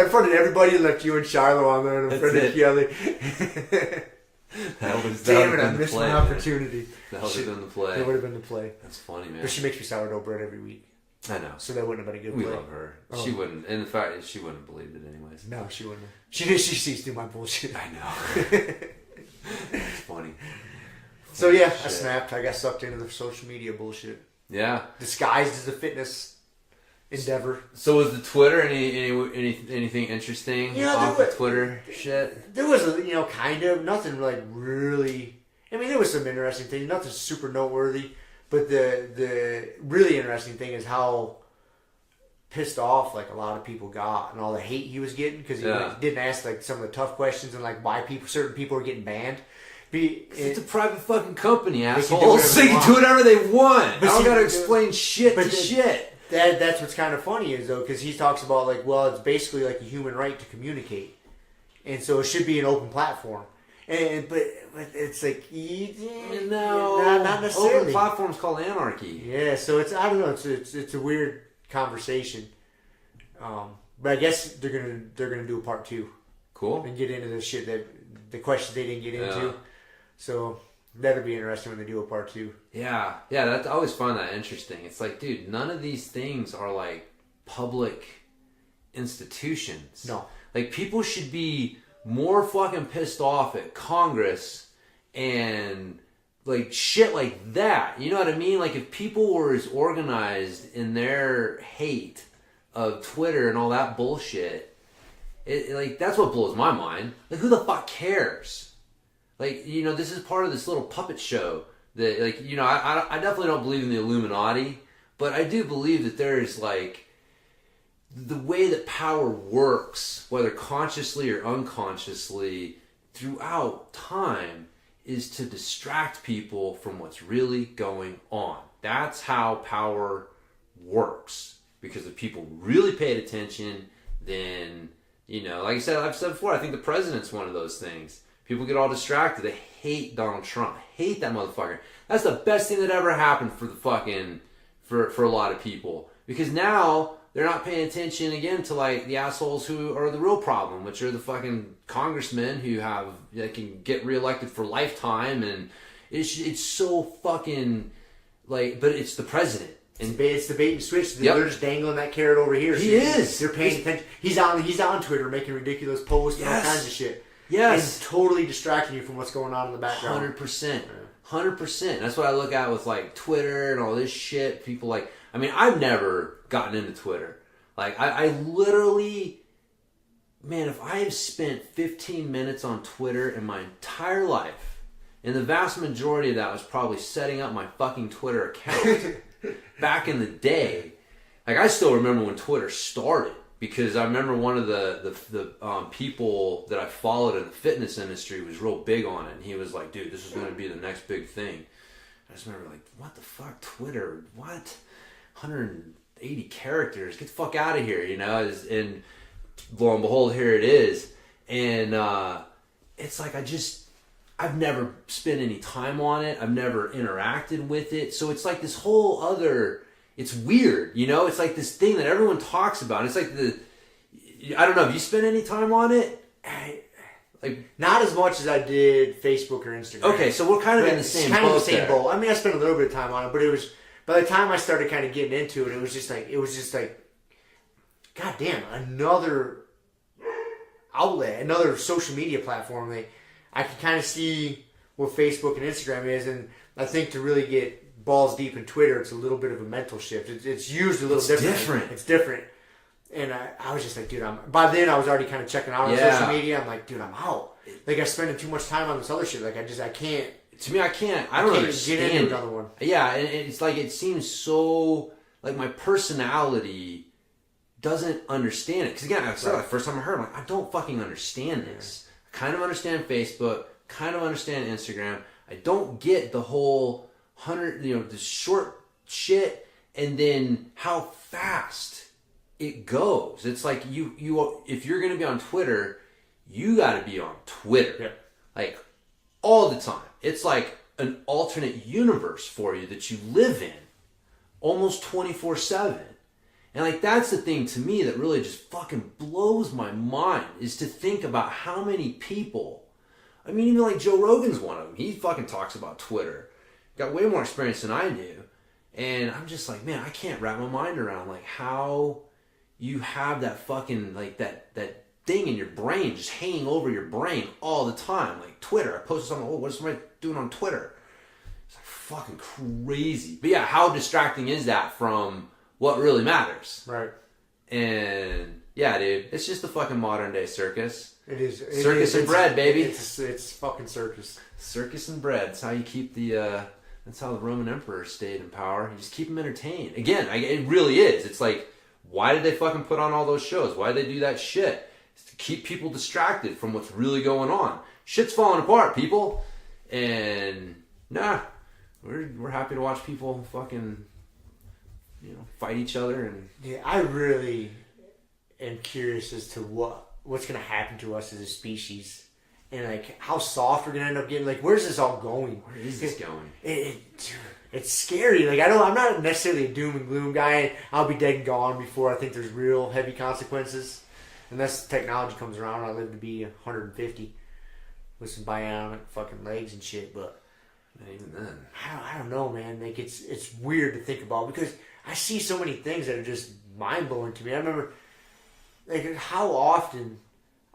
unfriended everybody and left you and Shiloh on there and unfriended Kelly. Damn it, I missed my opportunity. That would have been the play. That would have been the play. That's funny, man. But she makes me sourdough bread every week. I know. So that wouldn't have been a good play. We love her. Oh. She wouldn't. In fact, she wouldn't have believed it anyways. No, she wouldn't. She sees through my bullshit. I know. It's funny. So yeah, I snapped. I got sucked into the social media bullshit. Yeah. Disguised as a fitness endeavor. So was the Twitter anything interesting off the Twitter shit? There was kind of nothing like really. I mean, there was some interesting things. Nothing super noteworthy. But the really interesting thing is how pissed off like a lot of people got and all the hate he was getting because he didn't ask like some of the tough questions and like why certain people are getting banned. It's a private fucking company, assholes. They can do whatever they want. I don't gotta explain shit to shit. That's what's kind of funny is though because he talks about like it's basically like a human right to communicate, and so it should be an open platform. But it's like no, not necessarily. Open platform's called anarchy. Yeah, so I don't know. It's a weird conversation. But I guess they're gonna do a part 2. Cool. And get into the shit the questions they didn't get into. So that'll be interesting when they do a part 2. Yeah. I always find that interesting. It's like, dude, none of these things are like public institutions. No. Like people should be more fucking pissed off at Congress and like shit like that. You know what I mean? Like if people were as organized in their hate of Twitter and all that bullshit, like that's what blows my mind. Like who the fuck cares? Like, you know, this is part of this little puppet show that, like, you know, I definitely don't believe in the Illuminati, but I do believe that there is, like, the way that power works, whether consciously or unconsciously, throughout time, is to distract people from what's really going on. That's how power works. Because if people really paid attention, then, you know, like I've said before, I think the president's one of those things. People get all distracted. They hate Donald Trump. Hate that motherfucker. That's the best thing that ever happened for the fucking, for a lot of people. Because now they're not paying attention again to like the assholes who are the real problem, which are the fucking congressmen who that can get reelected for lifetime. And it's so fucking like, but it's the president. And it's the bait and switch. They're just dangling that carrot over here. So he is. They're paying attention. He's on Twitter making ridiculous posts and all kinds of shit. Yes. And totally distracting you from what's going on in the background. 100%. 100%. That's what I look at with like Twitter and all this shit. People like, I mean, I've never gotten into Twitter. Like, I literally, man, if I have spent 15 minutes on Twitter in my entire life, and the vast majority of that was probably setting up my fucking Twitter account back in the day. Like, I still remember when Twitter started. Because I remember one of the people that I followed in the fitness industry was real big on it. And he was like, dude, this is going to be the next big thing. I just remember like, what the fuck, Twitter? What? 180 characters? Get the fuck out of here, you know? And lo and behold, here it is. And it's like I've never spent any time on it. I've never interacted with it. So it's like this whole other... It's weird, you know? It's like this thing that everyone talks about. It's like I don't know, have you spent any time on it? Like not as much as I did Facebook or Instagram. Okay, so we're kind of in the same boat. Kind of the same boat. I mean, I spent a little bit of time on it, but it was by the time I started kind of getting into it, it was just like, God damn, another outlet, another social media platform. Like I can kind of see what Facebook and Instagram is, and I think to really get balls deep in Twitter, it's a little bit of a mental shift. It's used a little different. It's different. And I was just like, dude, by then I was already kind of checking out on social media. I'm like, dude, I'm out. Like, I'm spending too much time on this other shit. Like, I can't. To me, I don't understand. Get into another one. Yeah, and it's like, it seems so, like, my personality doesn't understand it. Because again, I said the first time I heard it, I'm like, I don't fucking understand this. I kind of understand Facebook, kind of understand Instagram. I don't get the whole 100, you know, the short shit, and then how fast it goes. It's like you if you're gonna be on Twitter, you gotta be on Twitter. Yeah. Like all the time. It's like an alternate universe for you that you live in almost 24/7. And like that's the thing to me that really just fucking blows my mind, is to think about how many people, I mean, even like Joe Rogan's one of them. He fucking talks about Twitter. Got way more experience than I do. And I'm just like, man, I can't wrap my mind around like how you have that fucking, like that thing in your brain just hanging over your brain all the time. Like Twitter, I posted something, oh, what's somebody doing on Twitter? It's like fucking crazy. But yeah, how distracting is that from what really matters? Right. And yeah, dude, it's just a fucking modern day circus. It is. Circus and bread, baby. It's fucking circus. Circus and bread. That's how you keep that's how the Roman emperor stayed in power. You just keep them entertained. Again, it really is. It's like, why did they fucking put on all those shows? Why did they do that shit? It's to keep people distracted from what's really going on. Shit's falling apart, people. And nah, we're happy to watch people fucking, you know, fight each other. And yeah, I really am curious as to what's gonna happen to us as a species. And like how soft we're gonna end up getting. Like, where's this all going? Where is this going? It's scary. Like, I'm not necessarily a doom and gloom guy. I'll be dead and gone before I think there's real heavy consequences. Unless technology comes around and I live to be 150 with some bionic fucking legs and shit. But not even then. I don't know, man. Like, it's weird to think about because I see so many things that are just mind blowing to me. I remember like how often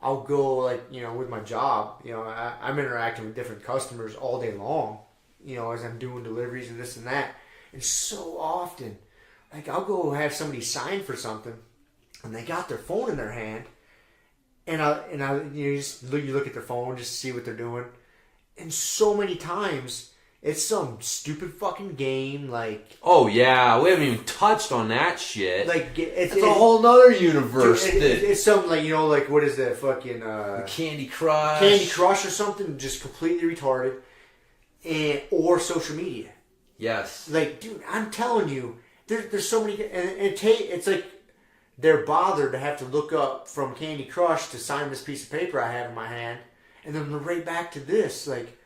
I'll go, like, you know, with my job, you know, I'm interacting with different customers all day long. as I'm doing deliveries and this and that. And so often, like, I'll go have somebody sign for something, and they got their phone in their hand, and you look at their phone just to see what they're doing, and so many times it's some stupid fucking game, like. Oh yeah, we haven't even touched on that shit. Like it's a whole nother universe. It's something like like what is that fucking Candy Crush or something, just completely retarded, or social media. Yes. Like, dude, I'm telling you, there's so many, and it's like they're bothered to have to look up from Candy Crush to sign this piece of paper I have in my hand, and then right back to this, like,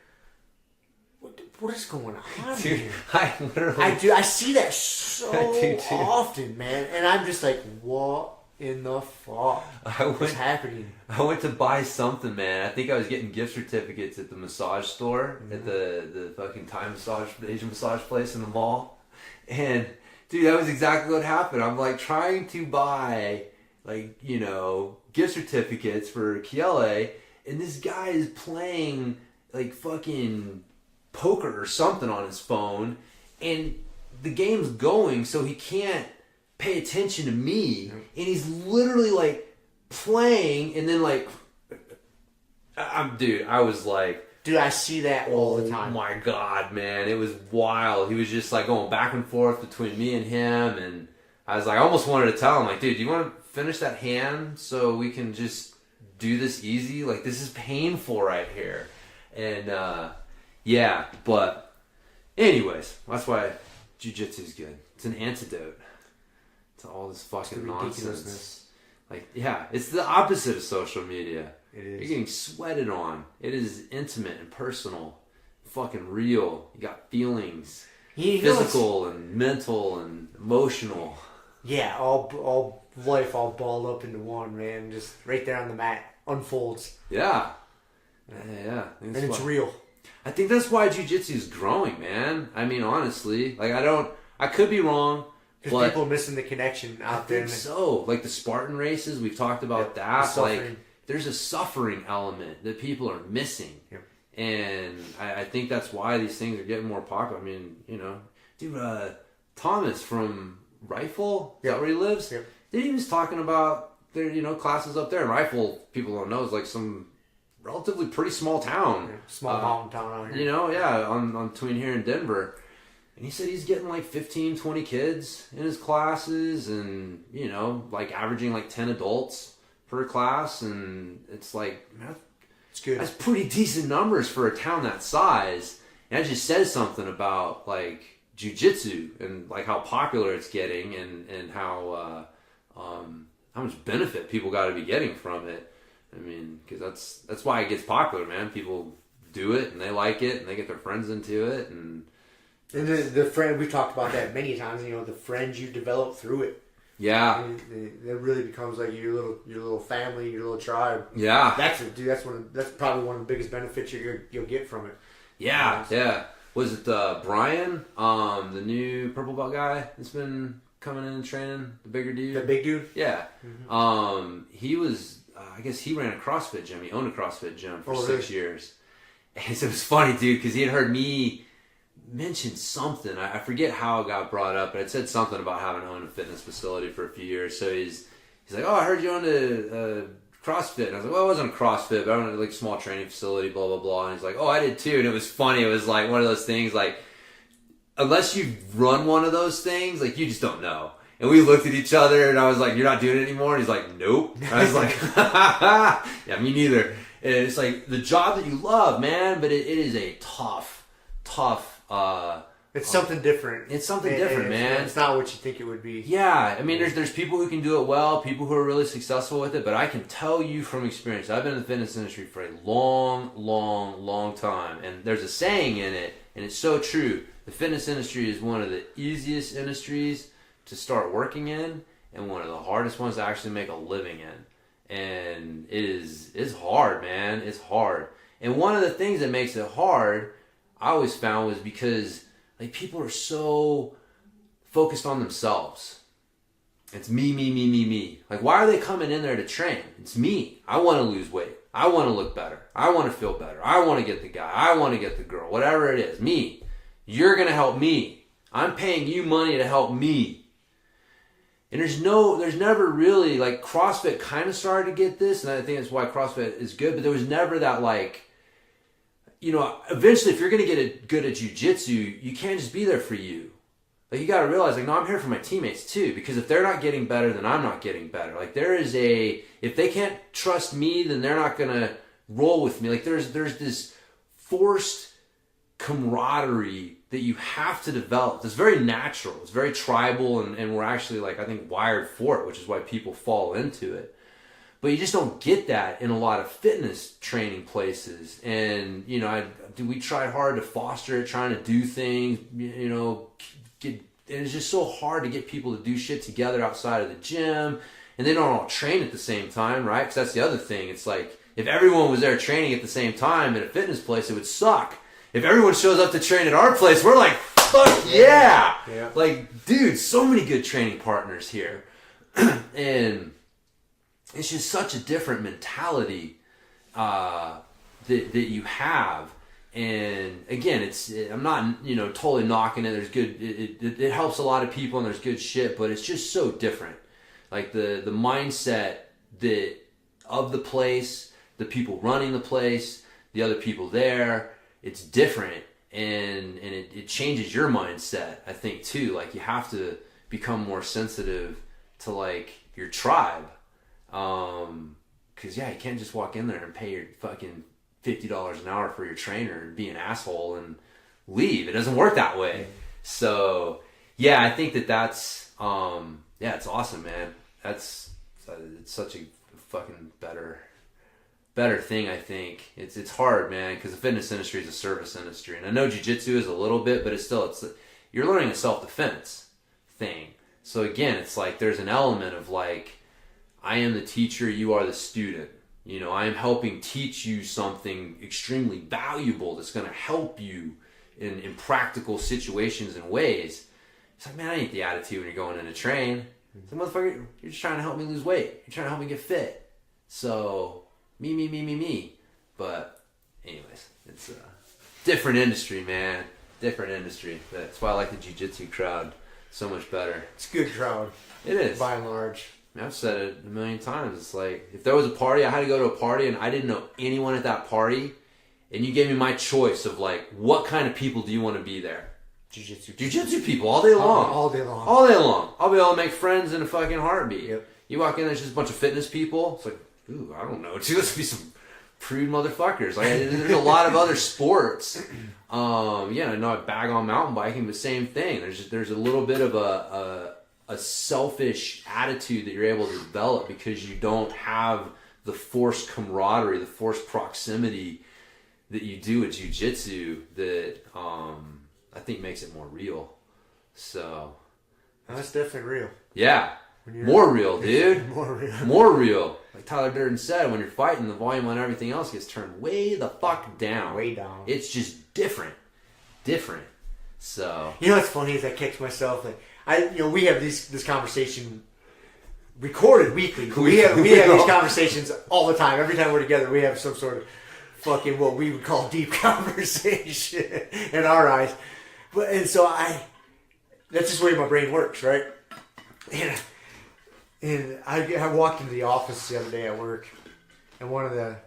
what is going on, dude? Here? I see that so often, man, and I'm just like, what in the fuck is happening? I went to buy something, man. I think I was getting gift certificates at the massage store, at the fucking Thai massage, the Asian massage place in the mall. And dude, that was exactly what happened. I'm like trying to buy like, gift certificates for Kiele, and this guy is playing like fucking poker or something on his phone, and the game's going, so he can't pay attention to me, and he's literally like playing, and then like I was like, dude, I see that all the time. Oh my god, man, it was wild. He was just like going back and forth between me and him, and I was like, I almost wanted to tell him, like, dude, do you want to finish that hand so we can just do this easy? Like, this is painful right here. And yeah, but anyways, that's why jiu-jitsu is good. It's an antidote to all this fucking nonsense. Like, yeah, it's the opposite of social media. It is. You're getting sweated on. It is intimate and personal, fucking real. You got feelings, physical and mental and emotional. Yeah, all life all balled up into one, man. Just right there on the mat, unfolds. Yeah. Yeah. And it's real. I think that's why jiu-jitsu is growing, man. I mean, honestly, like I could be wrong. Because people are missing the connection out there. I think so. Like the Spartan races, we've talked about that. Like, there's a suffering element that people are missing. Yep. And I think that's why these things are getting more popular. I mean, dude, Thomas from Rifle, is that where he lives? Yep. He was talking about their, classes up there. And Rifle, people don't know, is like some relatively pretty small town. Yeah, small mountain town out here. On between here and Denver. And he said he's getting like 15, 20 kids in his classes and, like averaging like 10 adults per class. And it's like, man, it's good. That's pretty decent numbers for a town that size. And that just says something about like jiu-jitsu and like how popular it's getting and how much benefit people got to be getting from it. I mean, because that's why it gets popular, man. People do it and they like it and they get their friends into it. And the friend, we've talked about that many times, the friends you develop through it. Yeah. It really becomes like your little family, your little tribe. Yeah. That's probably one of the biggest benefits you'll get from it. Yeah. Yeah. Was it Brian, the new purple belt guy that's been coming in and training, the bigger dude? The big dude? Yeah. Mm-hmm. He was, I guess he ran a CrossFit gym. He owned a CrossFit gym for 6 years. And so it was funny, dude, because he had heard me mention something. I forget how it got brought up, but it said something about having owned a fitness facility for a few years. So he's like, oh, I heard you owned a CrossFit. And I was like, well, it wasn't a CrossFit, but I owned a small training facility, blah, blah, blah. And he's like, oh, I did too. And it was funny. It was like one of those things, like, unless you run one of those things, like, you just don't know. And we looked at each other, and I was like, you're not doing it anymore? And he's like, nope. And I was like, yeah, me neither. And it's like the job that you love, man, but it is a tough, it's something different. It's something different, man. It's not what you think it would be. Yeah, I mean, there's people who can do it well, people who are really successful with it, but I can tell you from experience, I've been in the fitness industry for a long, long, long time, and there's a saying in it, and it's so true. The fitness industry is one of the easiest industries to start working in, and one of the hardest ones to actually make a living in. And it's hard, man. It's hard. And one of the things that makes it hard, I always found, was because like people are so focused on themselves. It's me. Like, why are they coming in there to train? It's me. I want to lose weight. I want to look better. I want to feel better. I want to get the guy. I want to get the girl. Whatever it is, me. You're going to help me. I'm paying you money to help me. And there's never really, like, CrossFit kind of started to get this, and I think that's why CrossFit is good, but there was never that, like, you know, eventually if you're going to get good at jiu-jitsu, you can't just be there for you. Like, you got to realize, like, no, I'm here for my teammates too, because if they're not getting better, then I'm not getting better. Like, if they can't trust me, then they're not going to roll with me. Like, there's this forced camaraderie that you have to develop. It's very natural. It's very tribal, and we're actually, like, I think wired for it, which is why people fall into it. But you just don't get that in a lot of fitness training places. And, you know, we tried hard to foster it, trying to do things, you know, and it's just so hard to get people to do shit together outside of the gym. And they don't all train at the same time, right? Because that's the other thing. It's like, if everyone was there training at the same time in a fitness place, it would suck. If everyone shows up to train at our place, we're like, fuck yeah. Like, dude, so many good training partners here. And it's just such a different mentality that you have. And again, I'm not, you know, totally knocking it. There's good, it helps a lot of people and there's good shit, but it's just so different. Like the mindset of the place, the people running the place, the other people there, it's different, and it changes your mindset, I think, too. Like, you have to become more sensitive to, like, your tribe. Because, yeah, you can't just walk in there and pay your fucking $50 an hour for your trainer and be an asshole and leave. It doesn't work that way. So, yeah, I think that's it's awesome, man. It's such a fucking better thing, I think. It's hard, man, because the fitness industry is a service industry, and I know jiu-jitsu is a little bit, but it's you're learning a self-defense thing. So again, it's like there's an element of, like, I am the teacher, you are the student. You know, I am helping teach you something extremely valuable that's going to help you in practical situations and ways. It's like, man, I ain't the attitude when you're going in to train. It's like, motherfucker, you're just trying to help me lose weight. You're trying to help me get fit. So me. But anyways, it's a different industry, man. Different industry. That's why I like the jiu-jitsu crowd so much better. It's a good crowd. It is. By and large. I mean, I've said it a million times. It's like, if there was a party, I had to go to a party and I didn't know anyone at that party, and you gave me my choice of, like, what kind of people do you want to be there? Jiu-jitsu people all day long. All day long. All day long. I'll be able to make friends in a fucking heartbeat. Yep. You walk in, there's just a bunch of fitness people. It's like, ooh, I don't know. Dude, let's be some prude motherfuckers. Like, there's a lot of other sports. Yeah, I know I bag on mountain biking, but same thing. There's a little bit of a selfish attitude that you're able to develop because you don't have the forced camaraderie, the forced proximity that you do at jiu-jitsu that I think makes it more real. So that's definitely real. Yeah. More real, dude. More real. Like Tyler Durden said, when you're fighting, the volume on everything else gets turned way the fuck down. Way down. It's just different. So, you know what's funny is I catch myself, like, we have this conversation recorded weekly. We have these conversations all the time. Every time we're together, we have some sort of fucking what we would call deep conversation in our eyes. And so that's just the way my brain works, right? And I walked into the office the other day at work, and one of the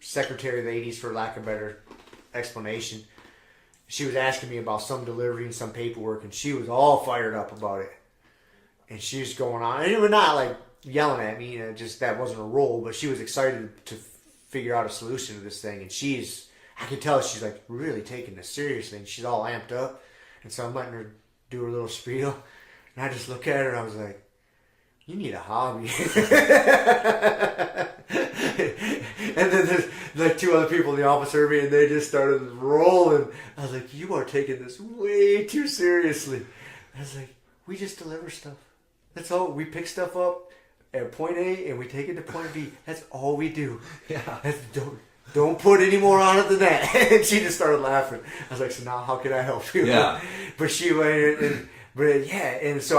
secretary ladies, for lack of a better explanation, she was asking me about some delivery and some paperwork, and she was all fired up about it. And she was going on, and it was not like yelling at me, just that wasn't a role, but she was excited to figure out a solution to this thing. And I could tell she's like really taking this seriously, and she's all amped up. And so I'm letting her do her little spiel, and I just look at her and I was like, you need a hobby. And then there's like two other people in the office heard me, and they just started rolling. I was like, you are taking this way too seriously. I was like, we just deliver stuff. That's all. We pick stuff up at point A and we take it to point B. That's all we do. yeah. Don't put any more on it than that. And she just started laughing. I was like, so now how can I help you? Yeah. But she went, and so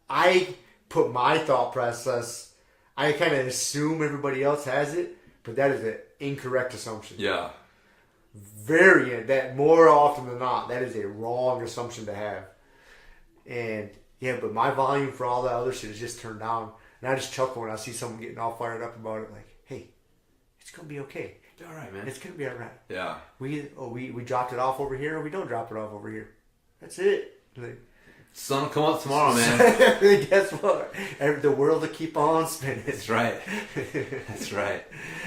I put my thought process, I kind of assume everybody else has it, but that is an incorrect assumption. Yeah. that more often than not, that is a wrong assumption to have. And yeah, but my volume for all that other shit is just turned down. And I just chuckle when I see someone getting all fired up about it. Like, hey, it's going to be okay. Be all right, man. It's going to be all right. Yeah. We dropped it off over here, or we don't drop it off over here. That's it. Like, Sun will come up tomorrow, man. Guess what? The world will keep on spinning. That's right. That's right.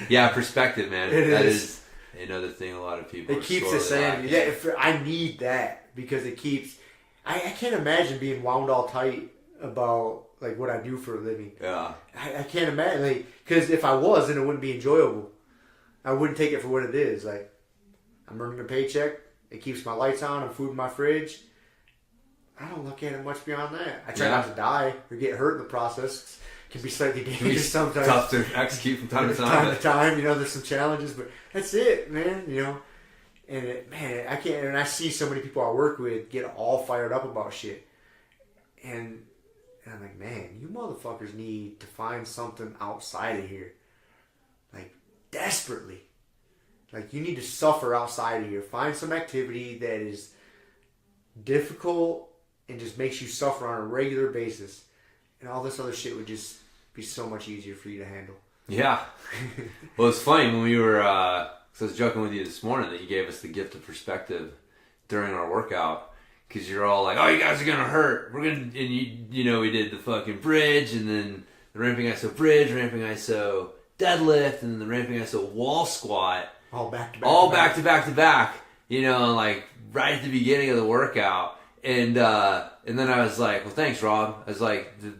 Yeah, perspective, man. That is another thing a lot of people. It keeps us saying, yeah. I need that because it keeps. I can't imagine being wound all tight about like what I do for a living. Yeah. I can't imagine because if I was, then it wouldn't be enjoyable. I wouldn't take it for what it is. Like I'm earning a paycheck. It keeps my lights on and food in my fridge. I don't look at it much beyond that. I try not to die or get hurt in the process. It can be slightly dangerous sometimes. Tough to execute from time to time. Time to time, there's some challenges, but that's it, man. And I can't. And I see so many people I work with get all fired up about shit, and I'm like, man, you motherfuckers need to find something outside of here, like desperately. Like you need to suffer outside of here. Find some activity that is difficult and just makes you suffer on a regular basis, and all this other shit would just be so much easier for you to handle. Yeah. Well, it's funny when we were. So I was joking with you this morning that you gave us the gift of perspective during our workout because you're all like, "Oh, you guys are gonna hurt. We're gonna," and we did the fucking bridge and then the ramping ISO bridge, ramping ISO deadlift, and then the ramping ISO wall squat. All back to back. Like right at the beginning of the workout, and then I was like, "Well, thanks, Rob." I was like, "The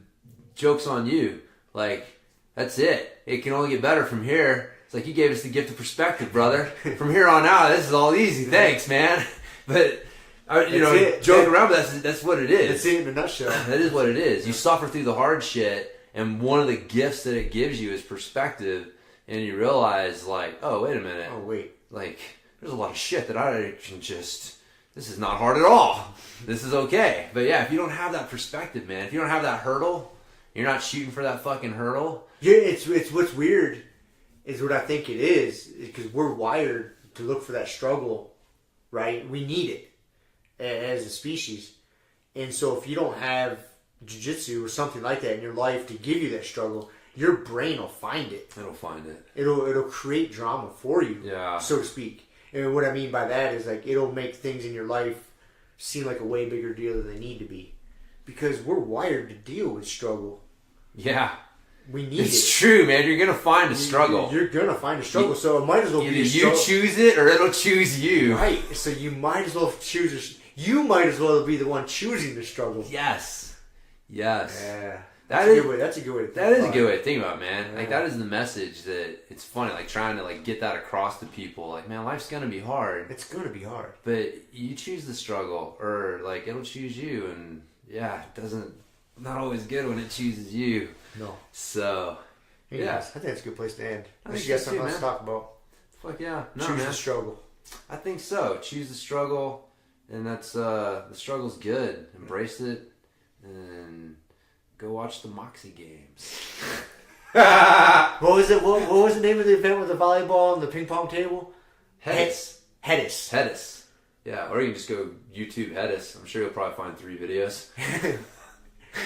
joke's on you. Like that's it. It can only get better from here." It's like you gave us the gift of perspective, brother. From here on out, this is all easy. Thanks, man. But joking around, but that's what it is. That's it in a nutshell. That is what it is. You suffer through the hard shit, and one of the gifts that it gives you is perspective, and you realize, like, oh, wait a minute. Oh, wait. Like, there's a lot of shit that I can just. This is not hard at all. This is okay. But yeah, if you don't have that perspective, man, if you don't have that hurdle, you're not shooting for that fucking hurdle. Yeah, it's what's weird. Is what I think it is because we're wired to look for that struggle, right? We need it as a species. And so if you don't have jiu-jitsu or something like that in your life to give you that struggle, your brain will find it. It'll find it. It'll create drama for you, yeah, so to speak. And what I mean by that is like it'll make things in your life seem like a way bigger deal than they need to be. Because we're wired to deal with struggle. Yeah. We need it. It's true, man. You're going to find a struggle. You're going to find a struggle, so it might as well be a struggle. You choose it or it'll choose you. Right. So you might as well choose. You might as well be the one choosing the struggle. Yes. Yeah. That's a good way to think about it, man. Yeah. Like, that is the message that it's funny, like, trying to, like, get that across to people. Like, man, life's going to be hard. It's going to be hard. But you choose the struggle, or, like, it'll choose you. And, yeah, not always good when it chooses you. No. So, yeah. I think that's a good place to end. Unless you got something else to talk about. Fuck yeah. No, choose man. the struggle. I think so. Choose the struggle. And that's, the struggle's good. Embrace it. And go watch the Moxie games. What was it? What was the name of the event with the volleyball and the ping pong table? Hedis. Yeah, or you can just go YouTube Hedis. I'm sure you'll probably find 3 videos.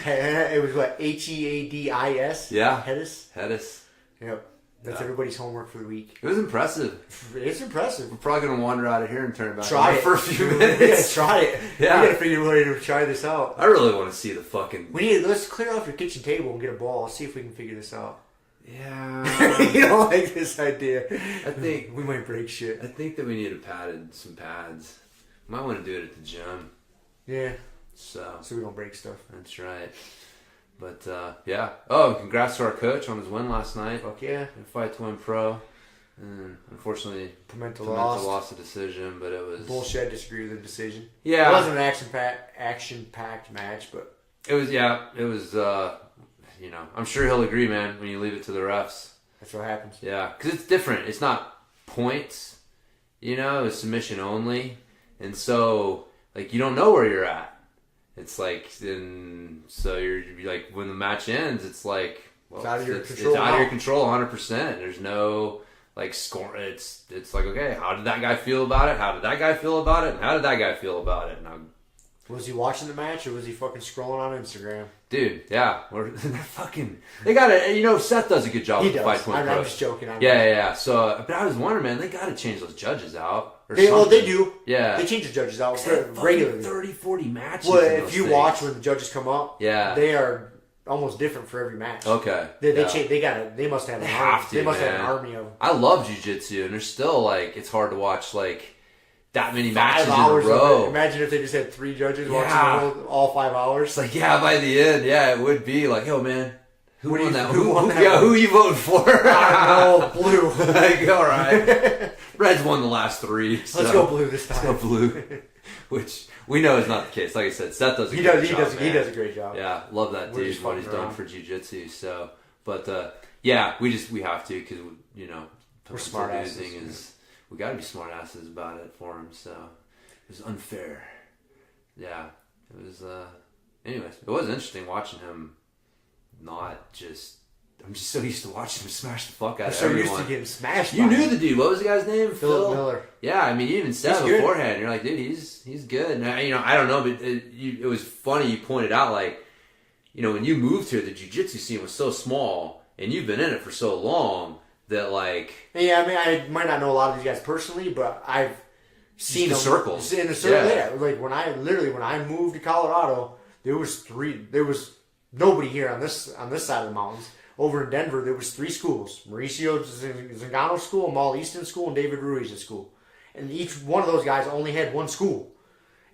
It was what? Headis? Yeah. Hedis. Yep. That's everybody's homework for the week. It was impressive. It's impressive. We're probably going to wander out of here and turn back try it for a few minutes. Yeah, try it. Yeah. We got to figure a way to try this out. I really want to see the fucking... Let's clear off your kitchen table and get a ball. See if we can figure this out. Yeah. You don't like this idea. I think... we might break shit. I think that we need some pads. Might want to do it at the gym. Yeah. So we don't break stuff. That's right. But, yeah. Oh, congrats to our coach on his win last night. Fuck yeah. In Fight to Win Pro. And unfortunately, Pimenta lost the decision, but it was... Bullshit, I disagree with the decision. Yeah. It wasn't an action-packed match, but... It was, I'm sure he'll agree, man, when you leave it to the refs. That's what happens. Yeah, because it's different. It's not points, it's submission only. And so, like, you don't know where you're at. It's like, so you're like, when the match ends, it's like, well, it's out of your control. It's out of your control 100%. There's no, like score. It's like, okay, how did that guy feel about it? How did that guy feel about it? And how did that guy feel about it? And was he watching the match or was he fucking scrolling on Instagram? Dude, yeah, they gotta. Seth does a good job with Fight Point Pro. I'm just joking. Yeah. So, but I was wondering, man, they gotta change those judges out. They do. Yeah, they change the judges out regularly. 30, 40 matches. Well, if you watch when the judges come up, yeah, they are almost different for every match. Okay, they change. They must have. They must have an army of them. I love jiu-jitsu, and there's still it's hard to watch that many matches 5 hours in a row. Imagine if they just had 3 judges watching all 5 hours. It's by the end, it would be like, yo, man, who won that? Who won that? Yeah, who are you voting for? I don't know, blue. All right. Red's won the last 3. So let's go blue this time. Let's go blue. Which we know is not the case. Like I said, Seth does a great job. He does a great job. Yeah, love that dude, what he's done for jiu-jitsu. So, but we have to, because we're smart asses. We got to be smart asses about it for him. So it was unfair. Yeah, it was. Anyways, it was interesting watching him. I'm just so used to watching him smash the fuck out of everyone. So used to getting smashed. You knew the dude. What was the guy's name? Philip Miller. Yeah, I mean, you even said beforehand. You're like, dude, he's good. And I don't know, but it was funny. You pointed out when you moved here, the jiu-jitsu scene was so small, and you've been in it for so long that Yeah, I mean, I might not know a lot of these guys personally, but I've seen the circles. In the circle, yeah. When I moved to Colorado, there was nobody here on this side of the mountains. Over in Denver, there was 3 schools: Mauricio Zingano School, Mal Easton School, and David Ruiz's school. And each one of those guys only had 1 school,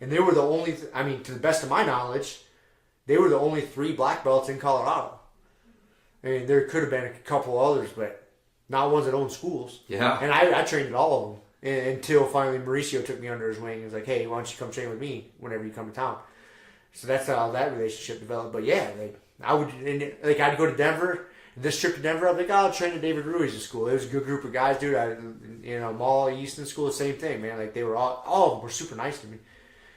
and they were the only. To the best of my knowledge, they were the only 3 black belts in Colorado. I mean, there could have been a couple others, but not ones that own schools. Yeah. And I trained at all of them until finally Mauricio took me under his wing and was like, hey, why don't you come train with me whenever you come to town? So that's how that relationship developed. But yeah, I'd go to Denver. This trip to Denver, I'd be like, I'll train at David Ruiz's school. It was a good group of guys, dude. Mall Easton School, the same thing, man. They were all of them were super nice to me.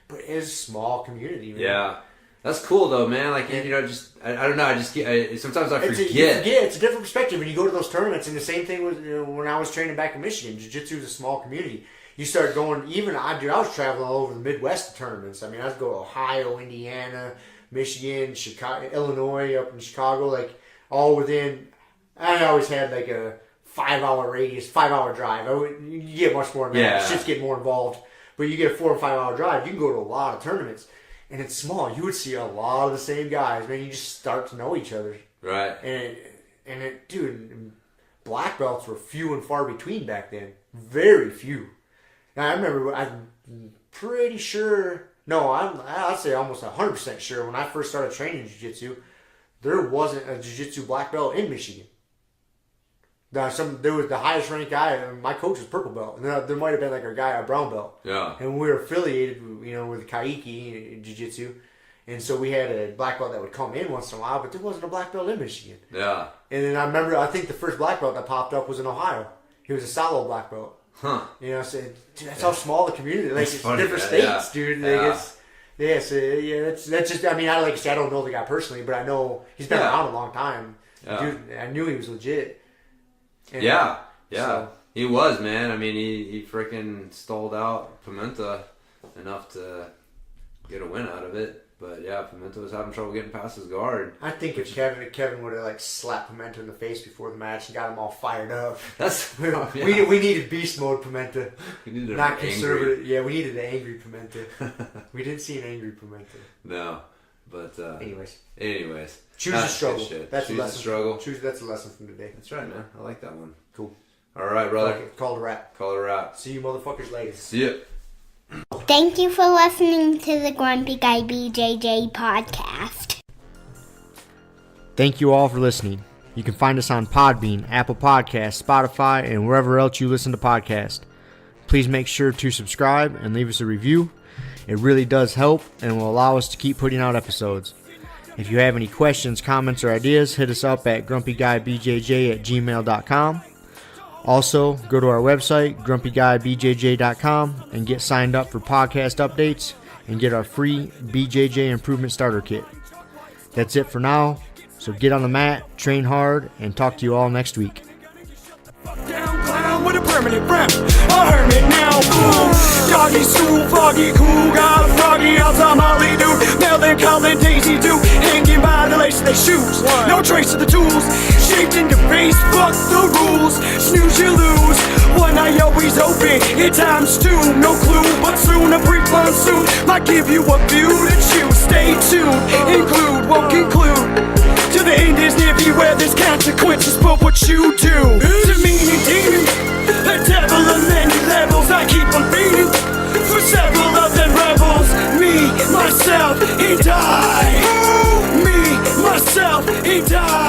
But it's a small community, man. Yeah. That's cool though, man. I don't know. Sometimes I forget. It's a different perspective when you go to those tournaments. And the same thing with when I was training back in Michigan. Jiu-jitsu is a small community. You start going. I was traveling all over the Midwest to tournaments. I mean, I was go to Ohio, Indiana, Michigan, Chicago, Illinois, up in Chicago, all within. I always had a 5-hour radius, 5-hour drive. You get much more. Yeah. Shit's getting more involved. But you get a 4 or 5 hour drive. You can go to a lot of tournaments. And it's small. You would see a lot of the same guys. Man, you just start to know each other. Right. Dude, black belts were few and far between back then. Very few. Now, I remember, I'm pretty sure, I'd say almost 100% sure, when I first started training jiu-jitsu, there wasn't a jiu-jitsu black belt in Michigan. There was the highest ranked guy. My coach was purple belt, and there might have been a brown belt. Yeah. And we were affiliated, with Kaiki in jiu-jitsu, and so we had a black belt that would come in once in a while, but there wasn't a black belt in Michigan. Yeah. And then I think the first black belt that popped up was in Ohio. He was a solo black belt. Huh. So that's how small the community. It's funny, different states, dude. That's just. I don't know the guy personally, but I know he's been around a long time. Yeah. Dude, I knew he was legit. And so. He was, man. He freaking stalled out Pimenta enough to get a win out of it. But yeah, Pimenta was having trouble getting past his guard. I think if Kevin would have slapped Pimenta in the face before the match and got him all fired up. We needed beast mode Pimenta. We needed not conservative. Angry. Yeah, we needed an angry Pimenta. We didn't see an angry Pimenta. No, but anyways. Choose the struggle. That's a lesson. Struggle. That's a lesson from today. That's right, man. I like that one. Cool. All right, brother. Okay, call it a wrap. See you motherfuckers later. See ya. Thank you for listening to the Grumpy Guy BJJ Podcast. Thank you all for listening. You can find us on Podbean, Apple Podcasts, Spotify, and wherever else you listen to podcasts. Please make sure to subscribe and leave us a review. It really does help and will allow us to keep putting out episodes. If you have any questions, comments, or ideas, hit us up at grumpyguybjj@gmail.com. Also, go to our website, grumpyguybjj.com, and get signed up for podcast updates and get our free BJJ Improvement Starter Kit. That's it for now, so get on the mat, train hard, and talk to you all next week. Down, hermit rap, a hermit now, fool. Doggy stool, foggy cool, got a froggy outside Molly dude. Melancholy Daisy Duke, hanging by the lace of their shoes. No trace of the tools, shaped in your face, fuck the rules. Snooze you lose, one eye always open, in times two, no clue. But soon a brief monsoon might give you a view to choose. Stay tuned, include, won't conclude. To the end is near beware, there's consequences for what you do. To me and demon, a devil of many levels, I keep on feeding for several of them rebels. Me, myself, and I. Me, myself, and I.